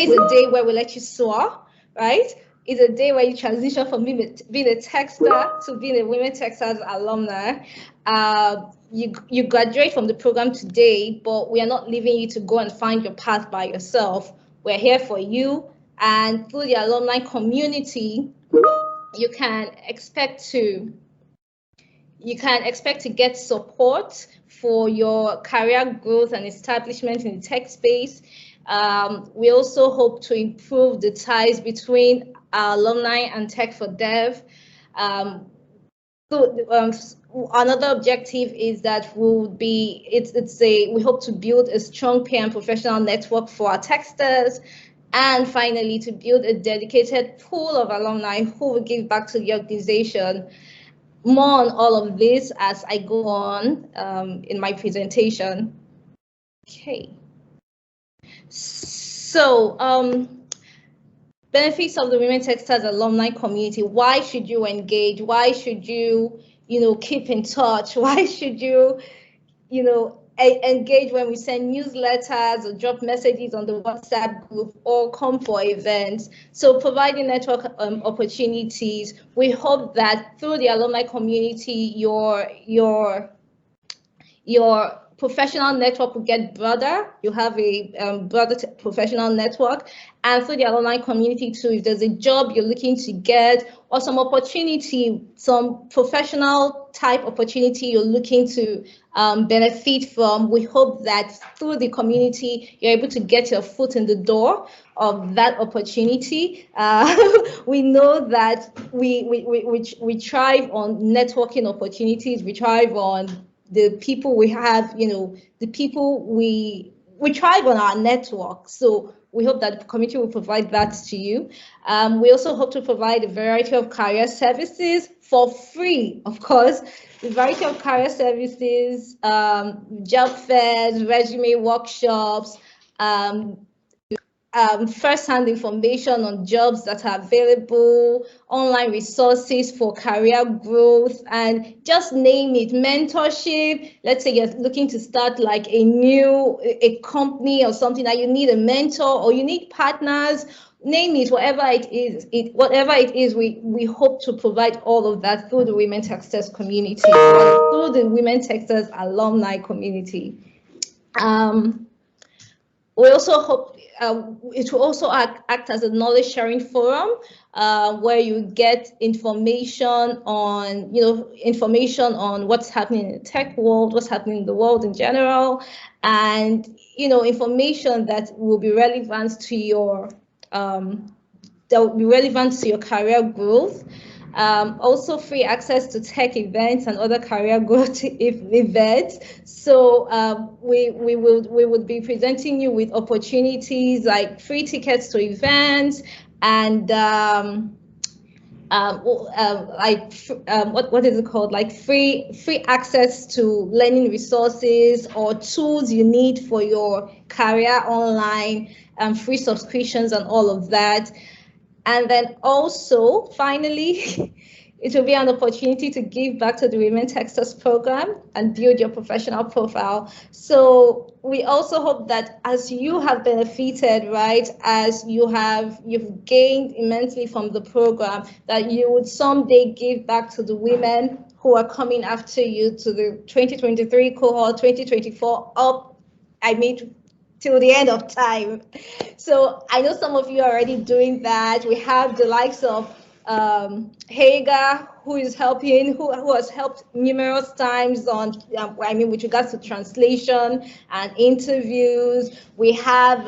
is a day where we let you soar, right? It's a day where you transition from being a Techster to being a Women Techsters alumni. You graduate from the program today, but we are not leaving you to go and find your path by yourself. We're here for you, and through the alumni community, you can expect to get support for your career growth and establishment in the tech space. We also hope to improve the ties between our alumni and Tech for Dev. Another objective is that we hope to build a strong peer and professional network for our Techsters, and finally to build a dedicated pool of alumni who will give back to the organization. More on all of this as I go on in my presentation. Okay. So benefits of the Women Techsters alumni community. Why should you engage? Why should you, keep in touch? Why should you, engage when we send newsletters or drop messages on the WhatsApp group or come for events. So providing network opportunities. We hope that through the alumni community, your professional network will get broader. You have a broader professional network, and through the alumni community too, if there's a job you're looking to get or some opportunity, some professional type opportunity you're looking to benefit from, we hope that through the community, you're able to get your foot in the door of that opportunity. We know that we thrive on networking opportunities. We thrive on the people we have, the people we thrive on our network. So we hope that the community will provide that to you. We also hope to provide a variety of career services for free, of course. A variety of career services, job fairs, resume workshops, first-hand information on jobs that are available, online resources for career growth, and just name it, mentorship. Let's say you're looking to start like a company or something that you need a mentor or you need partners, name it, whatever it is, we hope to provide all of that through the Women Techsters community, through the Women Techsters alumni community. We also hope it will also act as a knowledge sharing forum where you get information on, what's happening in the tech world, what's happening in the world in general, and information that will be relevant to your career growth. Also free access to tech events and other career growth events. So we would be presenting you with opportunities like free tickets to events and what is it called? Like free access to learning resources or tools you need for your career online, free subscriptions and all of that. And then also, finally, it will be an opportunity to give back to the Women Techsters program and build your professional profile. So we also hope that as you have benefited, right, as you've gained immensely from the program, that you would someday give back to the women who are coming after you, to the 2023 cohort, 2024 till the end of time. So I know some of you are already doing that. We have the likes of Hager, who has helped numerous times on, with regards to translation and interviews. We have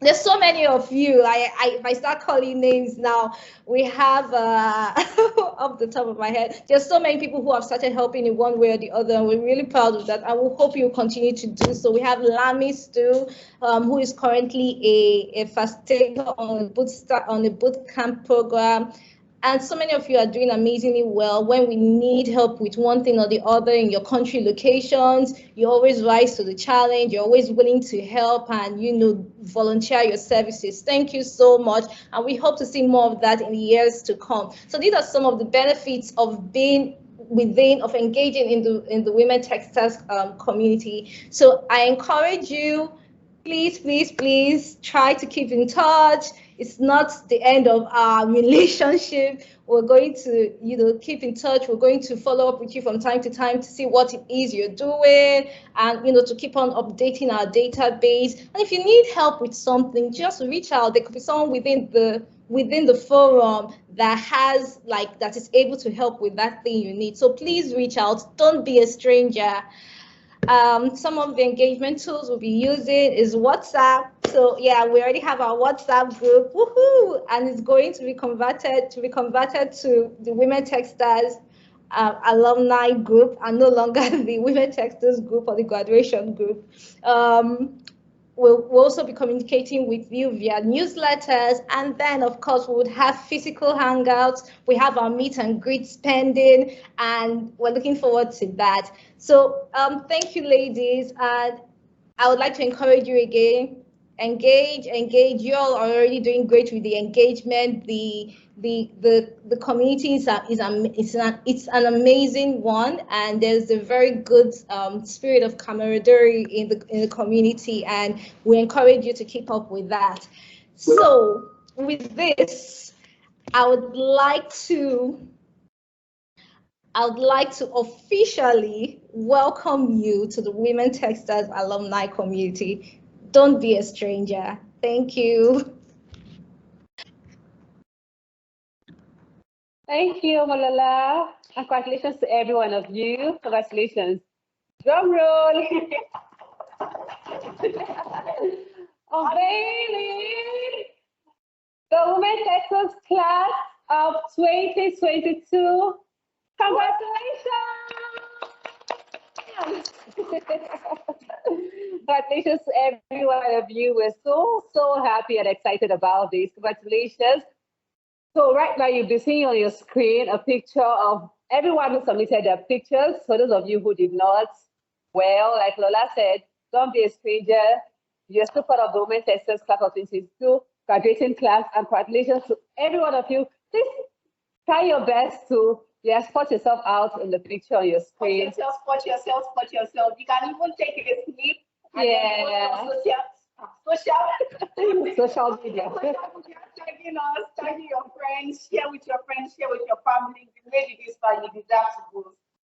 there's so many of you. If I start calling names now, we have off the top of my head, there's so many people who have started helping in one way or the other, and we're really proud of that. I will hope you continue to do so. We have Lami Stu, who is currently a facilitator on the boot camp program. And so many of you are doing amazingly well. When we need help with one thing or the other in your country locations, you always rise to the challenge. You're always willing to help and, volunteer your services. Thank you so much. And we hope to see more of that in the years to come. So these are some of the benefits of being engaging in the Women Techsters community. So I encourage you, please try to keep in touch. It's not the end of our relationship. We're going to, keep in touch. We're going to follow up with you from time to time to see what it is you're doing and, to keep on updating our database. And if you need help with something, just reach out. There could be someone within the forum that is able to help with that thing you need. So please reach out. Don't be a stranger. Some of the engagement tools we'll be using is WhatsApp. So yeah, we already have our WhatsApp group, woohoo! And it's going to be converted to the Women Techsters alumni group and no longer the Women Techsters group or the graduation group. We'll also be communicating with you via newsletters, and then of course we would have physical hangouts. We have our meet and greet pending, and we're looking forward to that. So thank you, ladies, and I would like to encourage you again. Engage. You all are already doing great with the engagement, the The community is an amazing one, and there's a very good spirit of camaraderie in the community, and we encourage you to keep up with that. So with this, I would like to officially welcome you to the Women Techsters alumni community. Don't be a stranger. Thank you. Thank you, Malala. And congratulations to every one of you. Congratulations. Drum roll. Unveiling the Women Techsters Class of 2022. Congratulations. Congratulations to every one of you. We're so happy and excited about this. Congratulations. So right now you'll be seeing on your screen a picture of everyone who submitted their pictures. For those of you who did not, well, like Lola said, don't be a stranger. You're still part of the Women Techsters Class of 2022 graduating class, and congratulations to every one of you. Please try your best to spot yourself out in the picture on your screen. Spot yourself. You can even take a sleep. Social media. Tagging us, tagging your friends, share with your friends, share with your family. You made it this far, you deserve to go.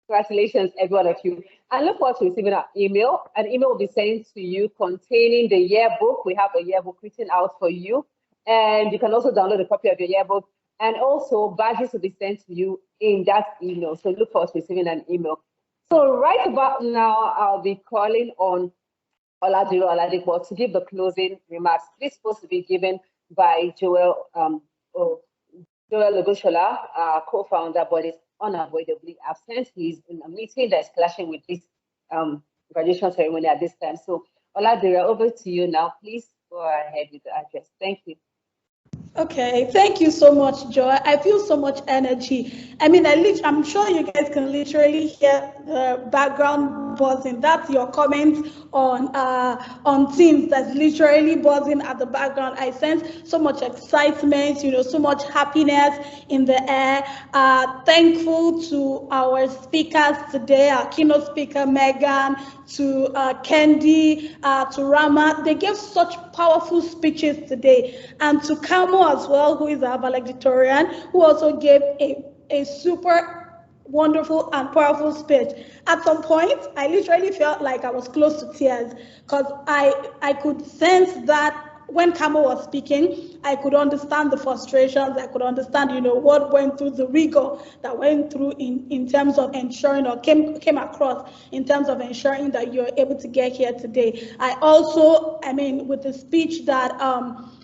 Congratulations, every one of you. And look forward to receiving our email. An email will be sent to you containing the yearbook. We have a yearbook written out for you. And you can also download a copy of your yearbook. And also, badges will be sent to you in that email. So look forward to receiving an email. So right about now, I'll be calling on Oladiro Oladipo to give the closing remarks. This is supposed to be given by Joel Logoshola, our co-founder, but is unavoidably absent. He's in a meeting that's clashing with this graduation ceremony at this time. So Oladiro, over to you now. Please go ahead with the address. Thank you. Okay, thank you so much, Joy. I feel so much energy. I mean, I'm sure you guys can literally hear the background buzzing. That's your comments on Teams. That's literally buzzing at the background. I sense so much excitement, so much happiness in the air. Thankful to our speakers today, our keynote speaker, Megan, to Kendi, to Rama. They gave such powerful speeches today. And to Kamo as well, who is our valedictorian, who also gave a super wonderful and powerful speech. At some point, I literally felt like I was close to tears because I could sense that when Kamo was speaking, I could understand the frustrations. I could understand, what went through, the rigor that went through in terms of ensuring, or came across in terms of ensuring that you're able to get here today. I also, with the speech that,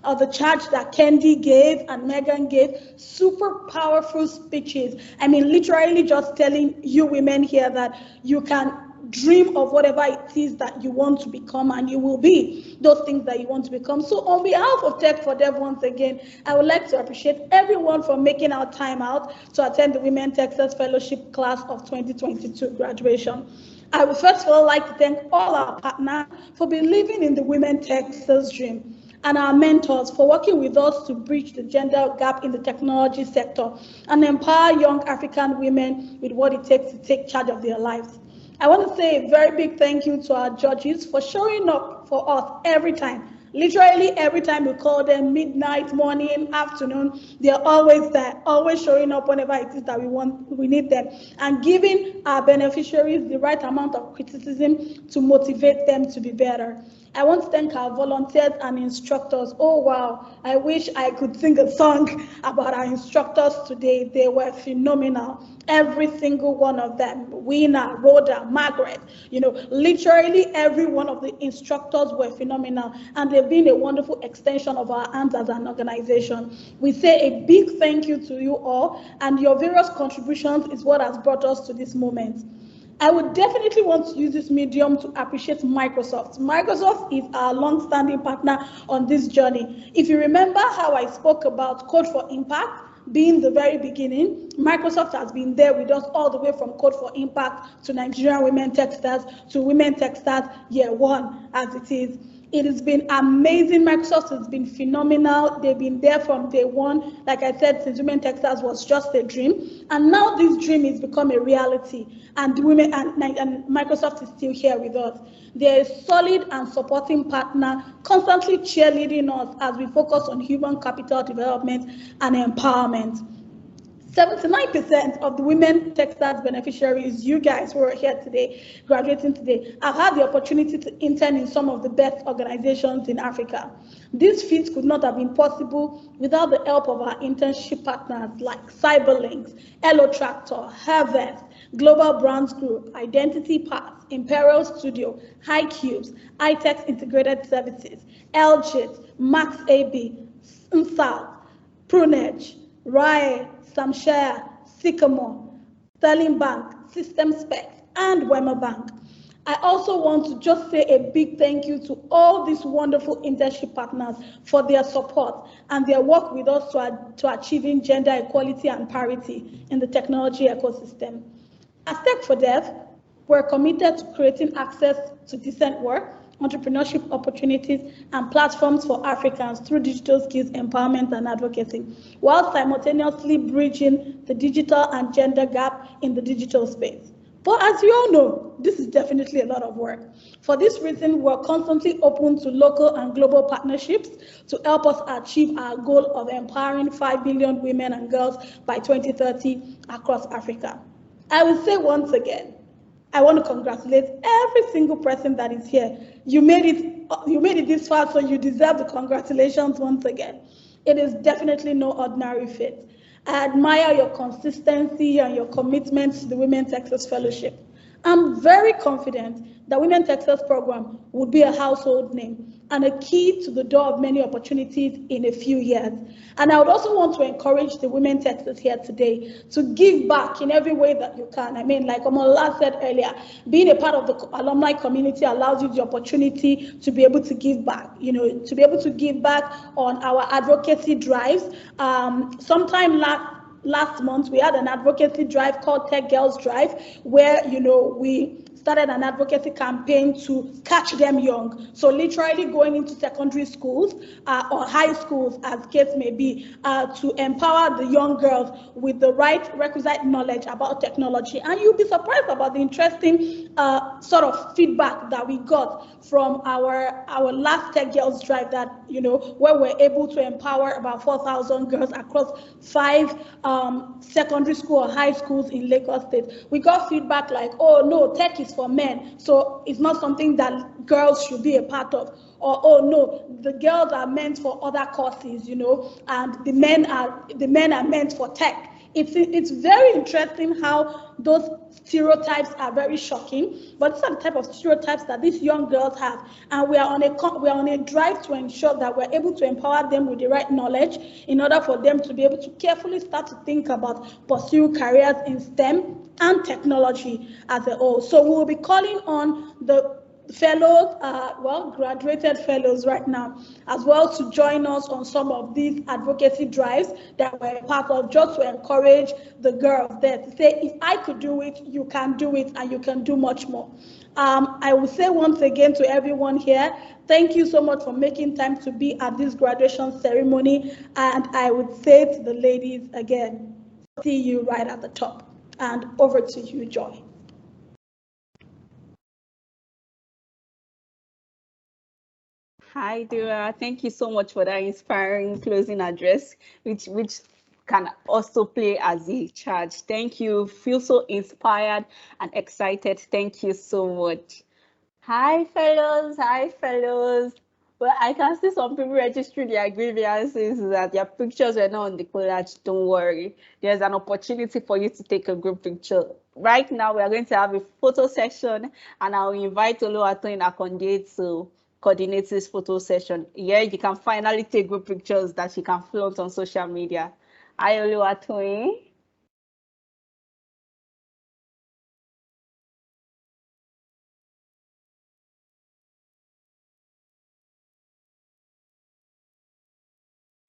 or the charge that Kendi gave and Megan gave, super powerful speeches. Literally just telling you women here that you can dream of whatever it is that you want to become, and you will be those things that you want to become. So on behalf of Tech for Dev, once again, I would like to appreciate everyone for making our time out to attend the Women Techsters Fellowship Class of 2022 graduation. I would first of all like to thank all our partners for believing in the Women Techsters dream, and our mentors for working with us to bridge the gender gap in the technology sector and empower young African women with what it takes to take charge of their lives. I want to say a very big thank you to our judges for showing up for us every time. Literally every time we call them, midnight, morning, afternoon, they're always there, always showing up whenever it is that we need them, and giving our beneficiaries the right amount of criticism to motivate them to be better. I want to thank our volunteers and instructors. Oh, wow. I wish I could sing a song about our instructors today. They were phenomenal. Every single one of them, Weena, Rhoda, Margaret, literally every one of the instructors were phenomenal, and they've been a wonderful extension of our hands as an organization. We say a big thank you to you all, and your various contributions is what has brought us to this moment. I would definitely want to use this medium to appreciate Microsoft. Microsoft is our long-standing partner on this journey. If you remember how I spoke about Code for Impact being the very beginning, Microsoft has been there with us all the way from Code for Impact to Nigerian Women Techsters to Women Techsters Year 1 as it is. It has been amazing. Microsoft has been phenomenal. They've been there from day one. Like I said, since Women Techsters was just a dream. And now this dream has become a reality. And women and Microsoft is still here with us. They're a solid and supporting partner, constantly cheerleading us as we focus on human capital development and empowerment. 79% of the Women Techsters beneficiaries, you guys who are here today, graduating today, have had the opportunity to intern in some of the best organizations in Africa. This feat could not have been possible without the help of our internship partners like Cyberlinks, Elo Tractor, Harvest, Global Brands Group, Identity Path, Imperial Studio, High Cubes, iTech Integrated Services, LGIT, Max AB, South, Prunedge, RAE, Samshare, Sycamore, Sterling Bank, System Specs, and Wema Bank. I also want to just say a big thank you to all these wonderful internship partners for their support and their work with us to achieving gender equality and parity in the technology ecosystem. As Tech for Dev, we're committed to creating access to decent work, entrepreneurship opportunities, and platforms for Africans through digital skills empowerment and advocacy, while simultaneously bridging the digital and gender gap in the digital space. But as you all know, this is definitely a lot of work. For this reason, we're constantly open to local and global partnerships to help us achieve our goal of empowering 5 billion women and girls by 2030 across Africa. I will say once again, I want to congratulate every single person that is here. You made it this far, so you deserve the congratulations once again. It is definitely no ordinary feat. I admire your consistency and your commitment to the Women Techsters Fellowship. I'm very confident that Women Techsters program would be a household name and a key to the door of many opportunities in a few years. And I would also want to encourage the Women Techsters here today to give back in every way that you can. I mean, like Omola said earlier, being a part of the alumni community allows you the opportunity to be able to give back, to be able to give back on our advocacy drives. Sometime last month, we had an advocacy drive called Tech Girls Drive, where, we started an advocacy campaign to catch them young. So literally going into secondary schools or high schools, as case may be, to empower the young girls with the right requisite knowledge about technology. And you'll be surprised about the interesting sort of feedback that we got from our last Tech Girls Drive that, where we're able to empower about 4,000 girls across 5 secondary school or high schools in Lagos State. We got feedback like, oh no, tech is for men, so it's not something that girls should be a part of. Or, oh no, the girls are meant for other courses, and the men are meant for tech. It's very interesting how those stereotypes are very shocking, but these are the type of stereotypes that these young girls have, and we are on a drive to ensure that we're able to empower them with the right knowledge in order for them to be able to carefully start to think about pursue careers in STEM and technology as a whole. So we will be calling on the fellows, graduated fellows right now, as well to join us on some of these advocacy drives that we're part of, just to encourage the girls there to say, if I could do it, you can do it, and you can do much more. I will say once again to everyone here, thank you so much for making time to be at this graduation ceremony. And I would say to the ladies again, see you right at the top. And over to you, Joy. Hi, Dura. Thank you so much for that inspiring closing address, which can also play as a charge. Thank you. Feel so inspired and excited. Thank you so much. Hi, fellows. Hi, fellows. Well, I can see some people registering their grievances that their pictures were not on the collage. Don't worry. There's an opportunity for you to take a group picture. Right now, we are going to have a photo session, and I'll invite Oluwatoyin Akonde to coordinate this photo session. Yeah, you can finally take group pictures that you can flaunt on social media. Hi, Oluwatoyin.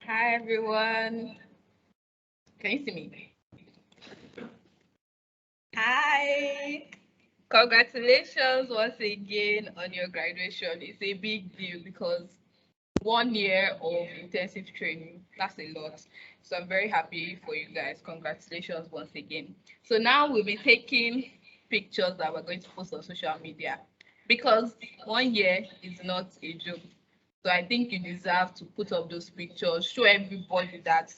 Hi, everyone. Can you see me? Hi. Congratulations once again on your graduation. It's a big deal because 1 year of intensive training, that's a lot. So I'm very happy for you guys. Congratulations once again. So now we'll be taking pictures that we're going to post on social media because 1 year is not a joke. So I think you deserve to put up those pictures, show everybody that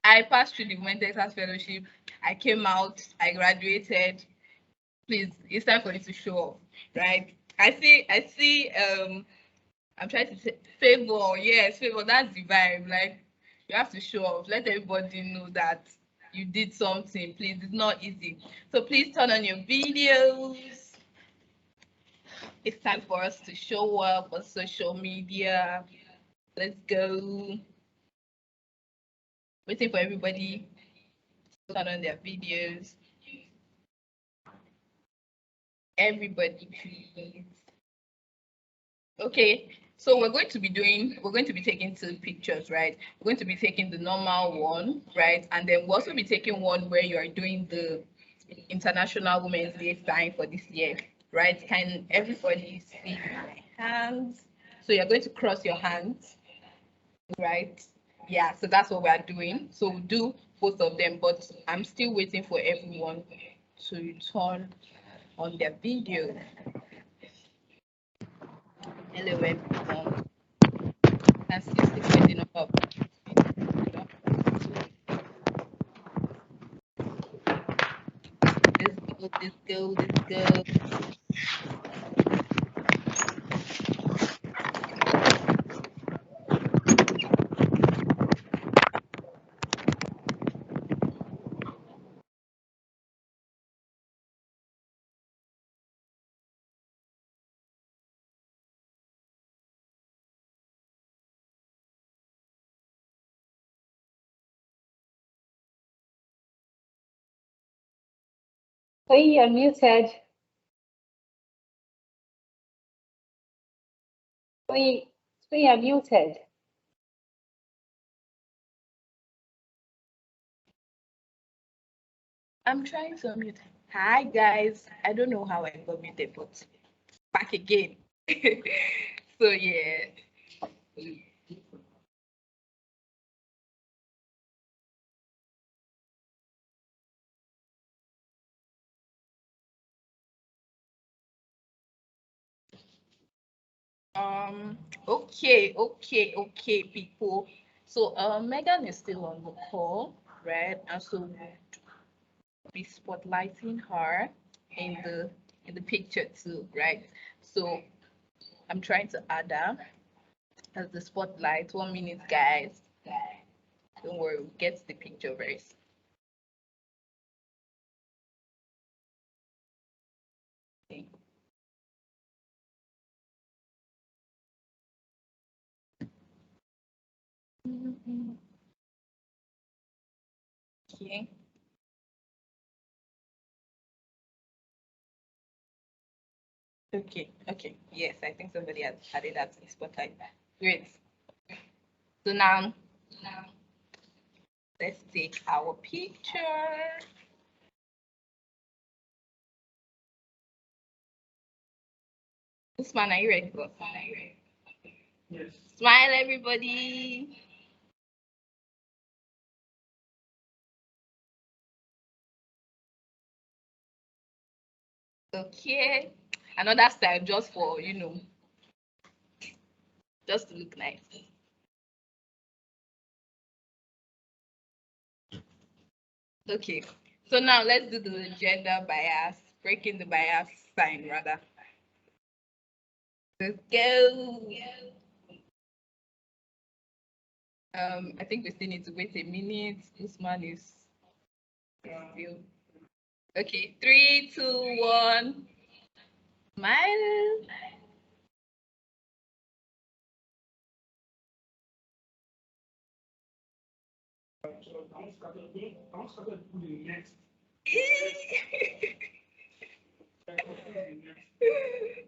I passed through the Women Techsters Fellowship, I came out, I graduated. Please, it's time for you to show off, right? I see I'm trying to say favor. Yes, favor. That's the vibe. Like, you have to show off. Let everybody know that you did something. Please, it's not easy. So please turn on your videos. It's time for us to show up on social media. Let's go. Waiting for everybody to turn on their videos. Everybody, please. Okay. So we're going to be taking 2 pictures, right? We're going to be taking the normal one, right? And then we'll also be taking one where you are doing the International Women's Day sign for this year, right? Can everybody see my hands? So you're going to cross your hands, right? Yeah, so that's what we're doing. So we'll do both of them, but I'm still waiting for everyone to turn on their video. Hello, everyone. And still waiting up. Let's go. Oh, you're muted. You're muted. I'm trying to unmute. Hi, guys. I don't know how I got muted, but back again. So, yeah. Okay, people. So, Megan is still on the call, right? And so we'll be spotlighting her in the picture too, right? So I'm trying to add her as the spotlight. 1 minute, guys. Don't worry, we'll get the picture very soon. Okay. Okay. Okay. Yes, I think somebody has added that to the spotlight. Great. So now let's take our picture. Usman, are you ready for? Yes. Smile, everybody. Okay. Another style just for, just to look nice. Okay. So now let's do the gender bias, breaking the bias sign rather. Let's go. I think we still need to wait a minute. This man is still. Okay, 3, 2, 1. Smile.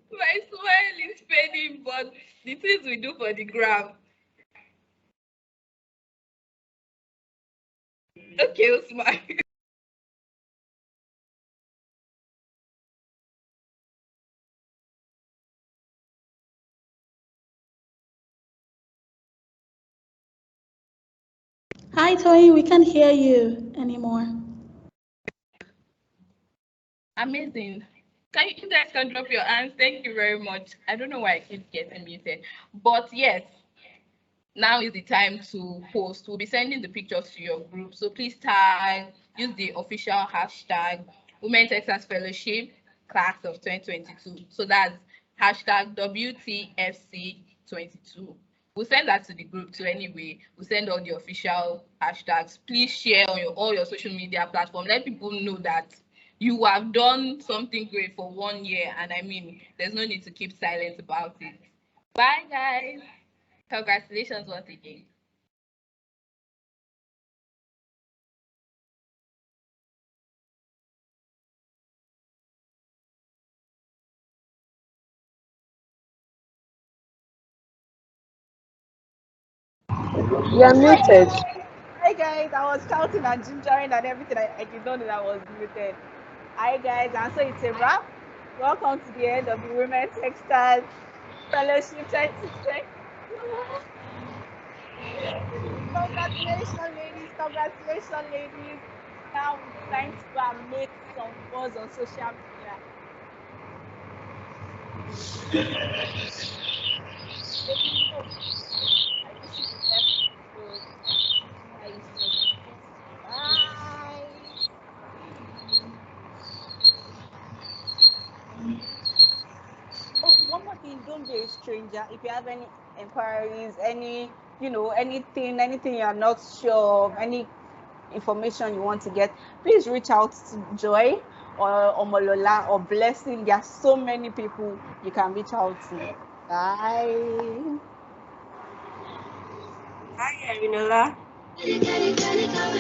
My smile is fading, but the things we do for the gram. Okay, Usman. Hi, Toyin, we can't hear you anymore. Amazing. You guys can drop your hands? Thank you very much. I don't know why I keep getting muted, but yes, now is the time to post. We'll be sending the pictures to your group, so please use the official hashtag Women Techsters Fellowship Class of 2022. So that's hashtag WTFC22. We'll send that to the group too anyway. We'll send all the official hashtags. Please share on all your social media platforms. Let people know that you have done something great for 1 year. And I mean, there's no need to keep silent about it. Bye, guys. Congratulations once again. You're muted. Hi guys, I was shouting and gingering and everything. I did not know that I was muted. Hi guys, and so it's a wrap. Welcome to the end of the Women Techsters Fellowship 2020. Congratulations, ladies. Congratulations, ladies. Now it's time to go and make some buzz on social media. I wish you the best. Bye. Oh, one more thing, don't be a stranger. If you have any inquiries, anything you're not sure of, any information you want to get, please reach out to Joy or Omolola or Blessing. There are so many people you can reach out to. Bye. Hi, Arinola.